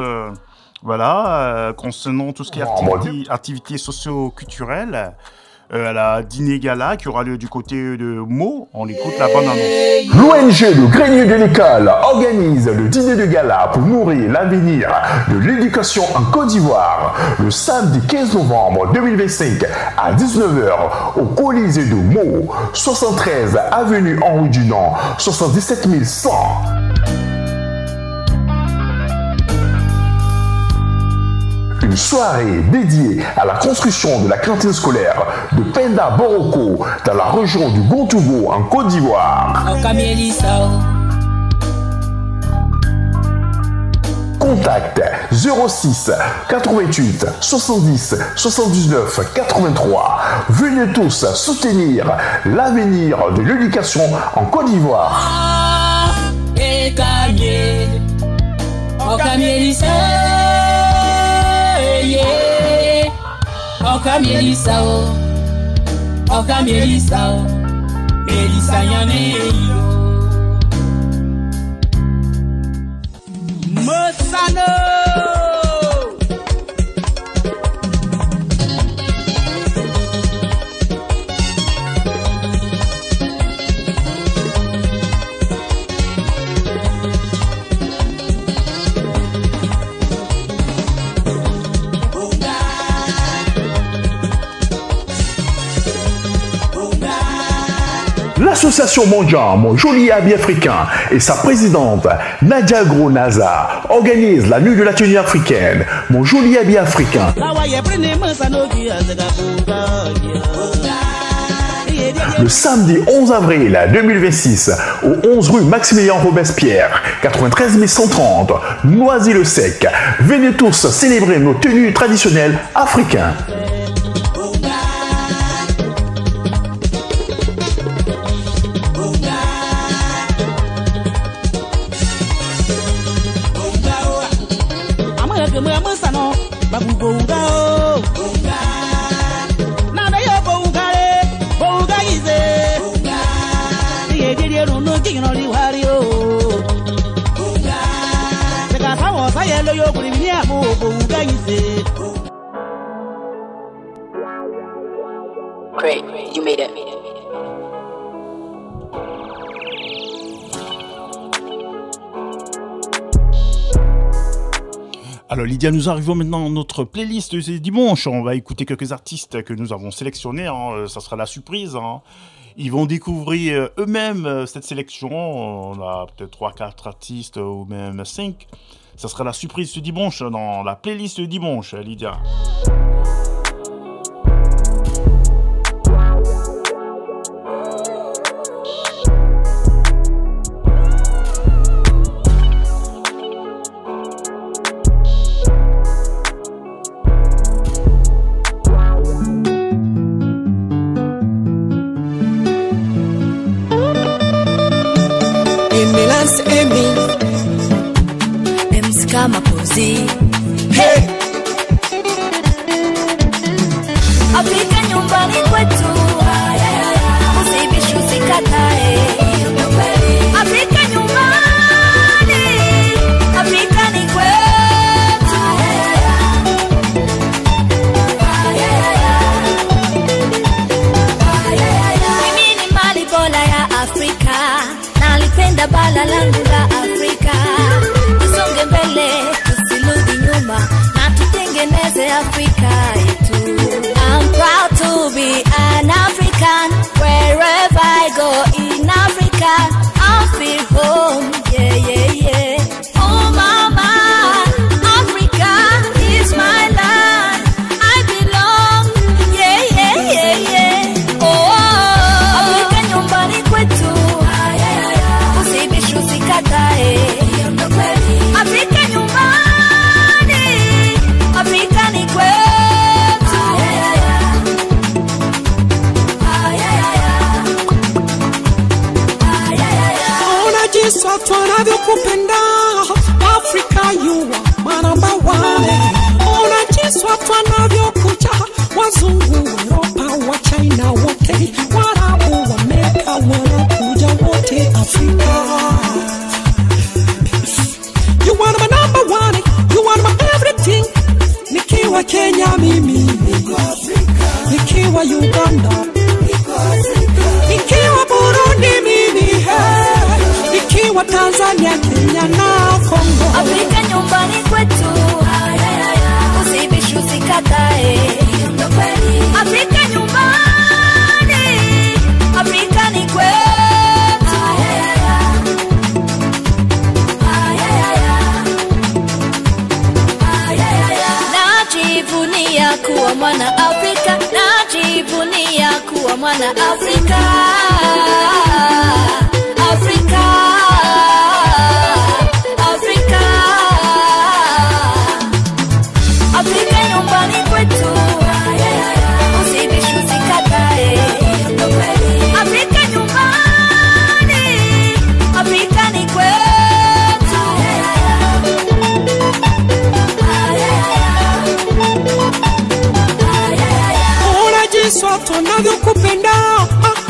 concernant tout ce qui est activités socio-culturelles. La dîner gala qui aura lieu du côté de Meaux. On écoute la bande-annonce. L'ONG Le Grenier de l'École organise le dîner de gala pour nourrir l'avenir de l'éducation en Côte d'Ivoire le samedi 15 novembre 2025 à 19h au Colisée de Meaux, 73 avenue Henri Dunant, 77 100. Une soirée dédiée à la construction de la cantine scolaire de Penda Boroko dans la région du Gontougo en Côte d'Ivoire. Contact 06 88 70 79 83. Venez tous soutenir l'avenir de l'éducation en Côte d'Ivoire. Oka Melissa Yane Mosano. l'association mondiale Mon Joli Habit Africain et sa présidente Nadia Gros-Naza organisent la nuit de la tenue africaine Mon Joli Habit Africain. Le samedi 11 avril 2026 au 11 rue Maximilien Robespierre, 93 130, Noisy-le-Sec. Venez tous célébrer nos tenues traditionnelles africaines. Great, you made it. Alors Lydia, nous arrivons maintenant à notre playlist de ce dimanche. On va écouter quelques artistes que nous avons sélectionnés. Ça sera la surprise. Ils vont découvrir eux-mêmes cette sélection. On a peut-être 3-4 artistes ou même 5. Ça sera la surprise ce dimanche dans la playlist de dimanche, Lydia. Kama pozi hey! Afrika nyumbani kwetu usibishu sikatae Afrika nyumbani Afrika ni kwetu mimi ni mali bora ya Afrika nalipenda bala langu la Afrika tusonge mbele tusirudi nyuma na tutengeneze Afrika yetu. I'm proud to be an African wherever I go in Africa I feel home yeah yeah yeah oh mama Africa is my land I belong yeah yeah yeah yeah oh Afrika nyumbani kwetu usibishu sikatae Afrika nyumbani, Afrika ni kwetu. Ona jinsi watu wanavyokupenda Afrika you are my number one. Ona jinsi watu wanavyokuja wazungu, Europa, wa China wote, Waarabu, wa Amerika wanakuja wote Afrika. You are my number one, you are my everything. Nikiwa Kenya mimi, nikiwa Uganda, nikiwa Burundi mimi, nikiwa Tanzania, Kenya na Kongo. Afrika nyumbani kwetu, usibishu sikatae. Afrika nyumbani, Afrika ni kwetu. Najivunia kuwa mwana Afrika, najivunia kuwa mwana Afrika. Afrika, Afrika, Afrika nyumbani kwetu, usibishu sikatae. Afrika nyumbani, Afrika ni kwetu. Ona jinsi watu wanavyokupenda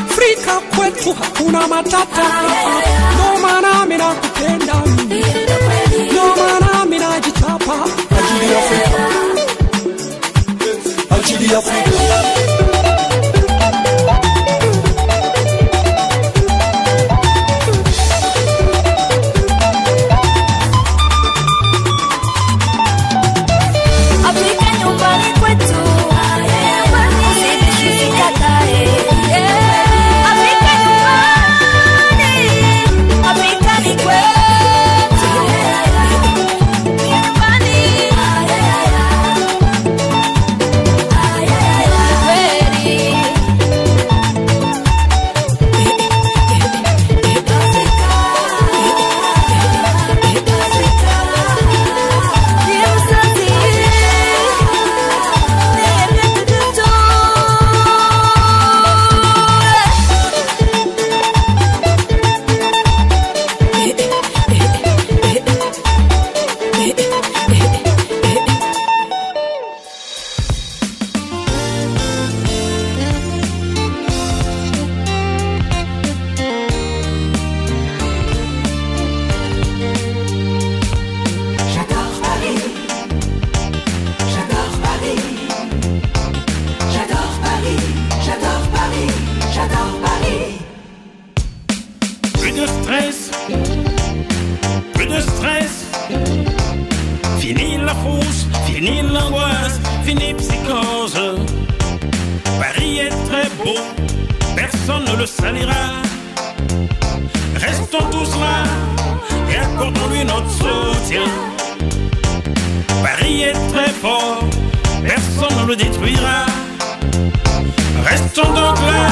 Afrika kwetu hakuna matata. Ndio maana mimi nakupenda mimi, ndio maana mimi najitapa ajili ya Afrika, ajili ya Afrika. Afrika nyumbani kwetu, usibishu sikatae. Afrika nyumbani. stress, plus de stress. Fini la frousse, fini l'angoisse, fini psychose. Paris est très beau, personne ne le salira. Restons tous là et accordons-lui notre soutien. Paris est très fort, personne ne le détruira. Restons donc là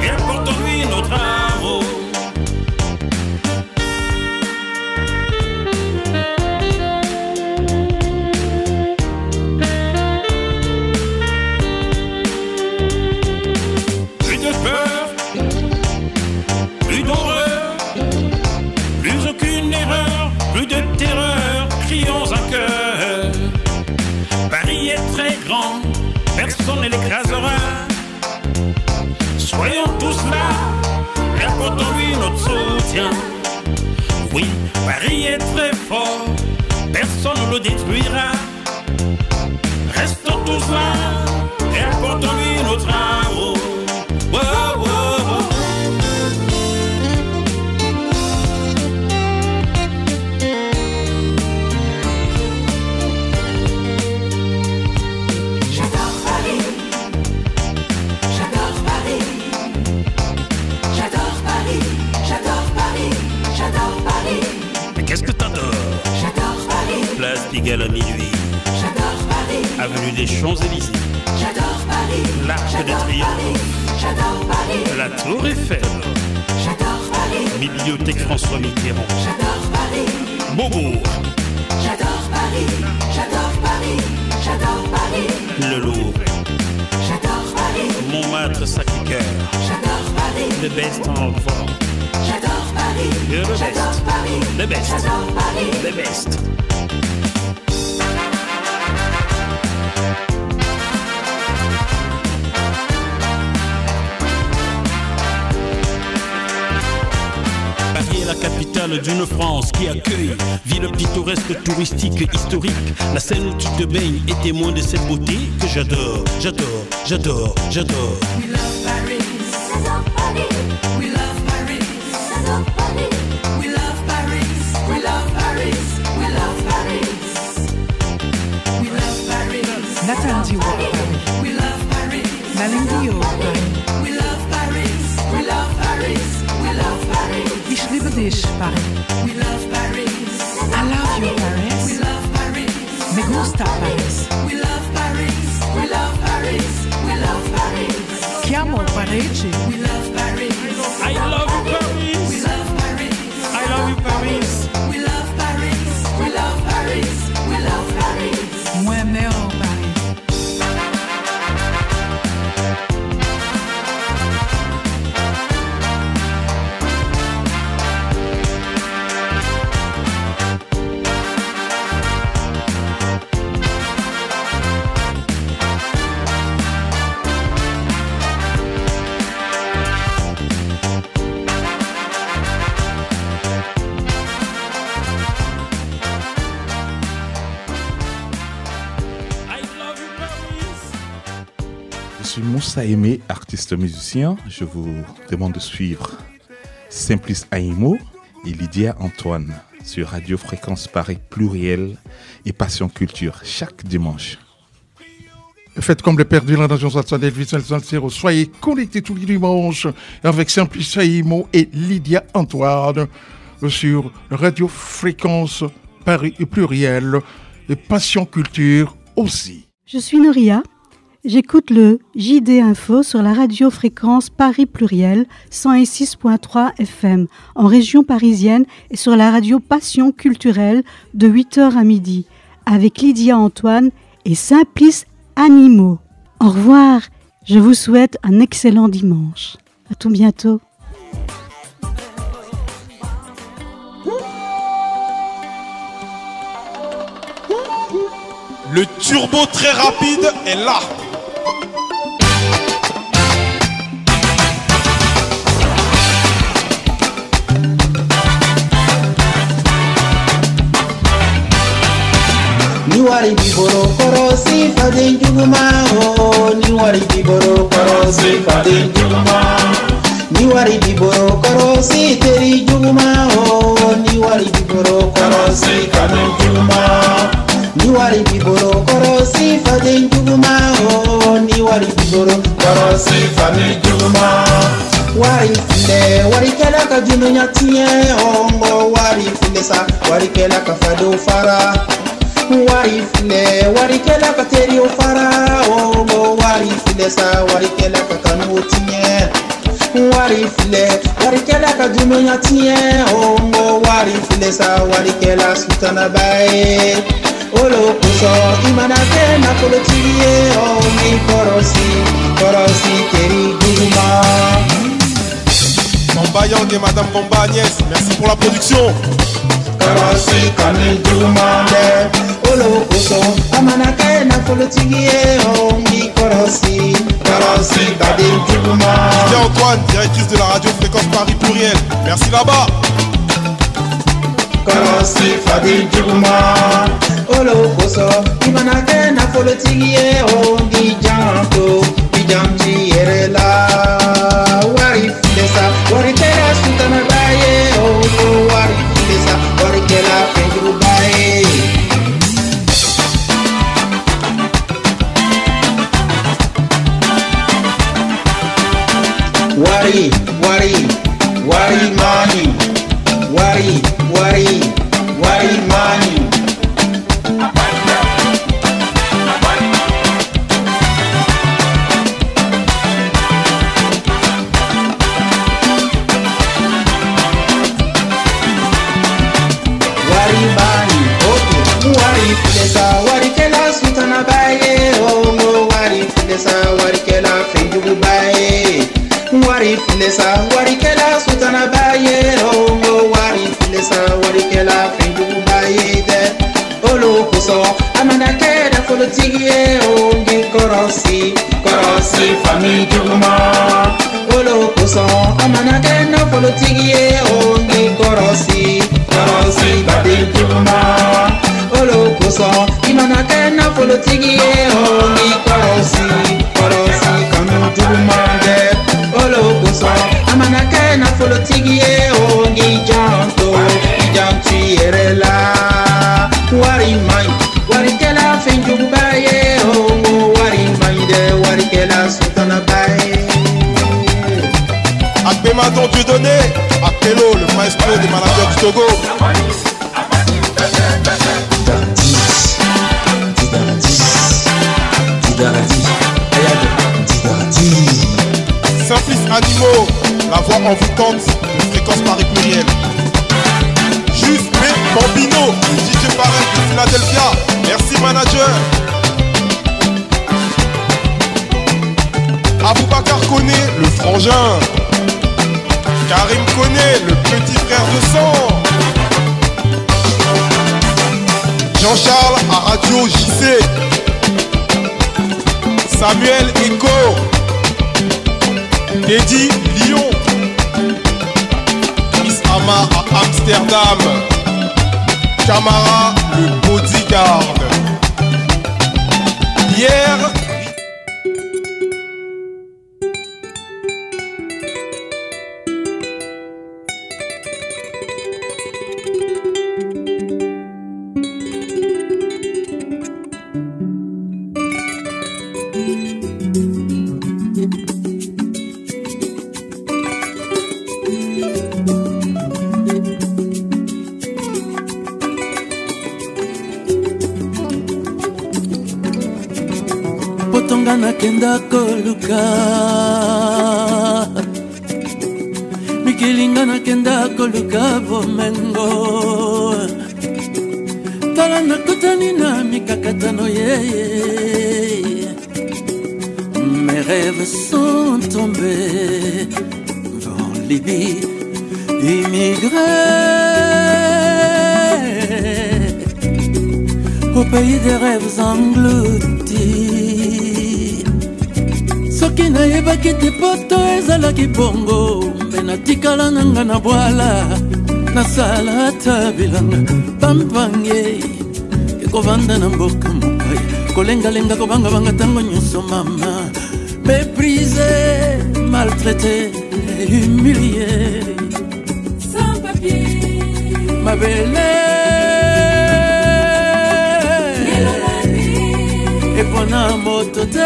et apportons-lui notre amour. Plus de peur, plus d'horreur, plus aucune erreur, plus de terreur, crions un cœur. Paris est très grand, personne ne l'écrasera. Soyons tous là et apportons-lui notre soutien. Oui, Paris est très fort, personne ne le détruira. Restons tous là et apportons-lui notre amour. Oh, oh, oh. Qu'est-ce que t'adores? J'adore Paris. Place Pigalle à minuit. J'adore Paris. Avenue des Champs-Élysées. J'adore Paris. L'Arc de Triomphe. J'adore Paris. La Tour Eiffel. J'adore Paris. Bibliothèque François Mitterrand. J'adore Paris. Beaubourg. J'adore Paris. J'adore Paris. J'adore Paris. Le Louvre. J'adore Paris. Montmartre, Sacré-Cœur. J'adore Paris. The best en Europe. J'adore Paris. J'adore Paris. The best. J'adore Paris. The best. Paris est la capitale d'une France qui accueille ville pittoresque, touristique, historique. La scène où tu te baignes est témoin de cette beauté que j'adore, j'adore, j'adore, j'adore. We love Paris. J'adore Paris. We love Paris. J'adore Paris. We love Paris. We love Paris. We love Paris. We love Paris. Nathan Paris. We love Paris. Nalindio Paris. We love Paris. We love Paris. We love Paris. Ich liebe dich, Paris. We love Paris. I love you, Paris. We love Paris. Me gusta, Paris. We love Paris. We love Paris. We love Paris. Chiamo Parigi. We love Paris. I love you, Paris. We love Paris. I love you, Paris. We love Paris. We love Paris. We love Paris. Moi, meo Paris. Je suis Moussa Aimé, artiste musicien. Je vous demande de suivre Simplice Aimo et Lydia Antoine sur Radio Fréquence Paris Pluriel et Passion Culture chaque dimanche. Faites comme le Père Dylan dans Jean Elvis Salsero. Soyez connectés tous les dimanches avec Simplice Aimo et Lydia Antoine sur Radio Fréquence Paris Pluriel et Passion Culture aussi. Je suis Noria. J'écoute le JD Info sur la radio fréquence Paris Pluriel 106.3 FM en région parisienne et sur la radio Passion Culturelle de 8h à midi avec Lydia Antoine et Simplice Aimo. Au revoir, je vous souhaite un excellent dimanche. À tout bientôt. Le turbo très rapide est là. Niwari biboro korosi fade njuguma o niwari biboro korosi fade njuguma ni wari biboro korosi teri juguma o ni wari biboro korosi kanu juguma ni wari biboro korosi fadin juguma o ni wari biboro korosi fadin juguma wari file wari kela ka junu nyatie ongo wari file sa wari kela ka fado fara wari file wari kela ka teri o fara ongo wari file sa wari kela ka kanu tinye wari file wari kela ka junu nyatie ongo wari file sa wari kela sutana bae olo kuso imana tena kolotiye ongi korosi teri juguma. Bamba Yang et Madame Bamba Agnès, merci pour la production. Korosi kanu jugumande olo kuso amana kena kolotiye ongi korosi bade juguma. Lydia Antoine, directrice de la radio Fréquence Paris Pluriel, merci là-bas. Korosi fade juguma olo kuso imana kena kolotiye ongi janto jamji erela wari filesa wari kela sutana baye o wari filesa wari kela fengu baye wari mani wari mani wari kela sutana baye ongo wari filesa wari kela fenjugu baye wari filesa wari kela sutana baye ongo wari filesa wari kela fenjugu baye de olo kuso amana keda kolotiye ongi korosi fami juguma olo kuso amana keda kolotiye ongi korosi bade juguma olo kuso imana kena politiki ongi korosi kanu jugumande olo kuso amana kena politiki ongi janti erela wari kela fenjugu baye ongo wari maide wari kela sutana baye. Akbemadon Dieudonné, Akpelo, le maestro des managers du Togo. Simplice Animaux, la voix envoûtante de Fréquence Paris Pluriel. Juste B. Bambino, le DJ Paris de Philadelphia. Merci manager. Aboubacar Koné, le frangin. Karim Koné, le petit frère de sang. Jean-Charles à Radio JC. Samuel Eco. Eddie Lyon. Chris Ama à Amsterdam. Camara le bodyguard. Pierre. Nakenda koluka mikilinga nakenda koluka bomengo tala nakutani na mikakatano yeye mes rêves sont tombés en Libye immigré au pays des rêves engloutis. Soki nayebaki te poto ezalaki bongo mpe natikala nanga na bwala nasala ata bilanga pampange ekovanda na mboka mopai kolengalenga kobangabanga ntango nyonso mama méprisé maltraité humilié, sans papier, ma belle. Et pendant moto te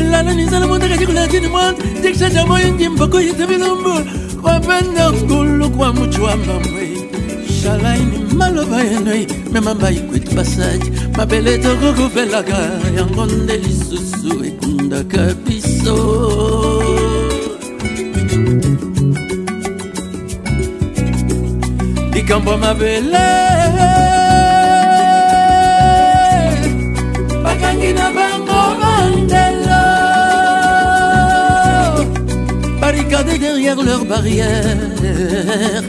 la nisa la monta kaji kula tini mwan diksha jamo yungi mbako yite bilumbu kwa penda ngulu kwa mchwa mbamwe shalaini maloba yenoi memamba ikwit passage mabele toko kufelaga yangonde lisusu ekunda kapiso ikambo mabele bakangina bango bandelo barricadés derrière leurs barrières,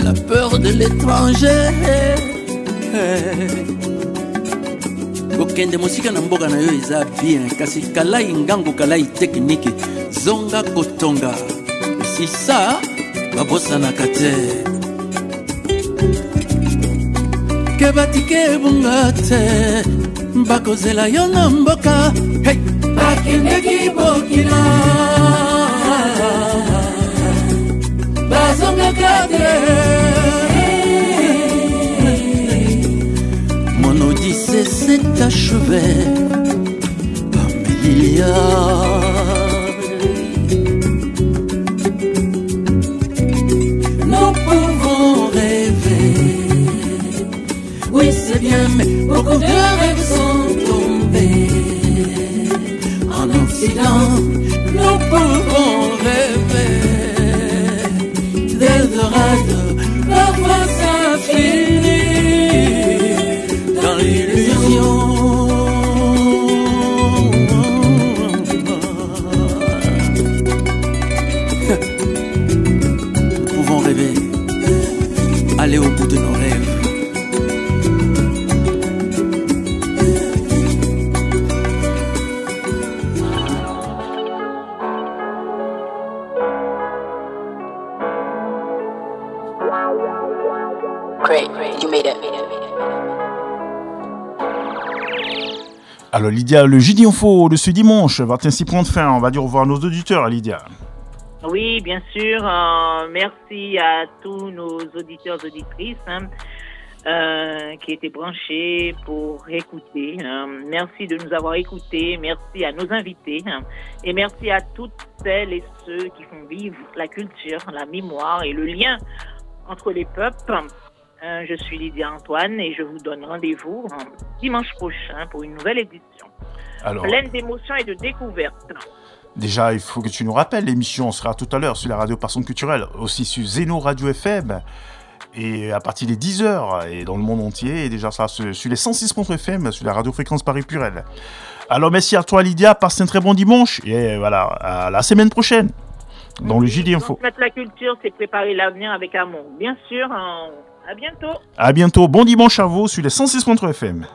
la peur de l'étranger. Kokende musika na mboka na yo eza bien kasi kalai ngango kalai technique zonga kotonga si ça babosana kate ke batike bungate bakozela yo na mboka hey bakende kibokila bazonga kate mon odyssée s'est achevée par milliards. Nous pouvons rêver, oui c'est bien, mais beaucoup de rêves sont tombés. En Occident, nous pouvons rêver d'Eldorado, parfois ça finit dans l'illusion. Nous pouvons rêver, aller au bout de nos rêves. Great, you made it. Alors Lydia, le Jeudi Info de ce dimanche va ainsi prendre fin. On va dire au revoir à nos auditeurs, Lydia. Oui, bien sûr. Merci à tous nos auditeurs, auditrices qui étaient branchés pour écouter. Merci de nous avoir écoutés. Merci à nos invités. Et merci à toutes celles et ceux qui font vivre la culture, la mémoire et le lien entre les peuples. Je suis Lydia Antoine et je vous donne rendez-vous dimanche prochain pour une nouvelle édition. Alors, pleine d'émotions et de découvertes. déjà, il faut que tu nous rappelles, l'émission sera tout à l'heure sur la radio Passion Culturelle, aussi sur Zeno Radio FM, et à partir des 10h, et dans le monde entier, et déjà ça sur les 106.3 FM, sur la radio Fréquence Paris Pluriel. Alors merci à toi Lydia, passe un très bon dimanche, et voilà, à la semaine prochaine, dans le JD Info. Transmettre la culture, c'est préparer l'avenir avec amour. Bien sûr, à bientôt. À bientôt, bon dimanche à vous sur les 106.3 FM.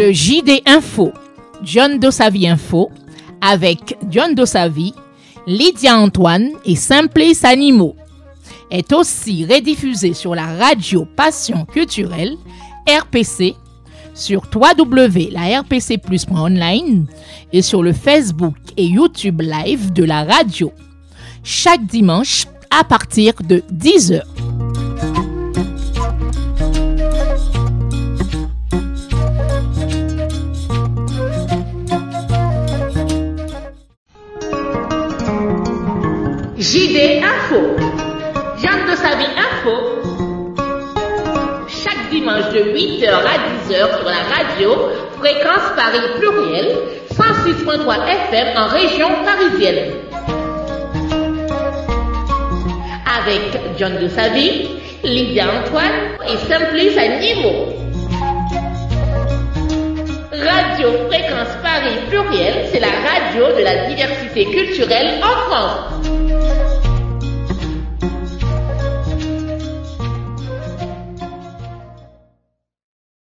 Le JD Info, John Dossavi Info, avec John Dossavi, Lydia Antoine et Simplice Animaux, est aussi rediffusé sur la radio Passion Culturelle, RPC, sur www.larpcplus.online et sur le Facebook et YouTube Live de la radio, chaque dimanche à partir de 10h. JD Info, Jeanne de Savie Info, chaque dimanche de 8h à 10h sur la radio Fréquence Paris Pluriel, 106.3 FM en région parisienne. Avec John de Savie, Lydia Antoine et Simplice Animaux. Radio Fréquence Paris Pluriel, c'est la radio de la diversité culturelle en France.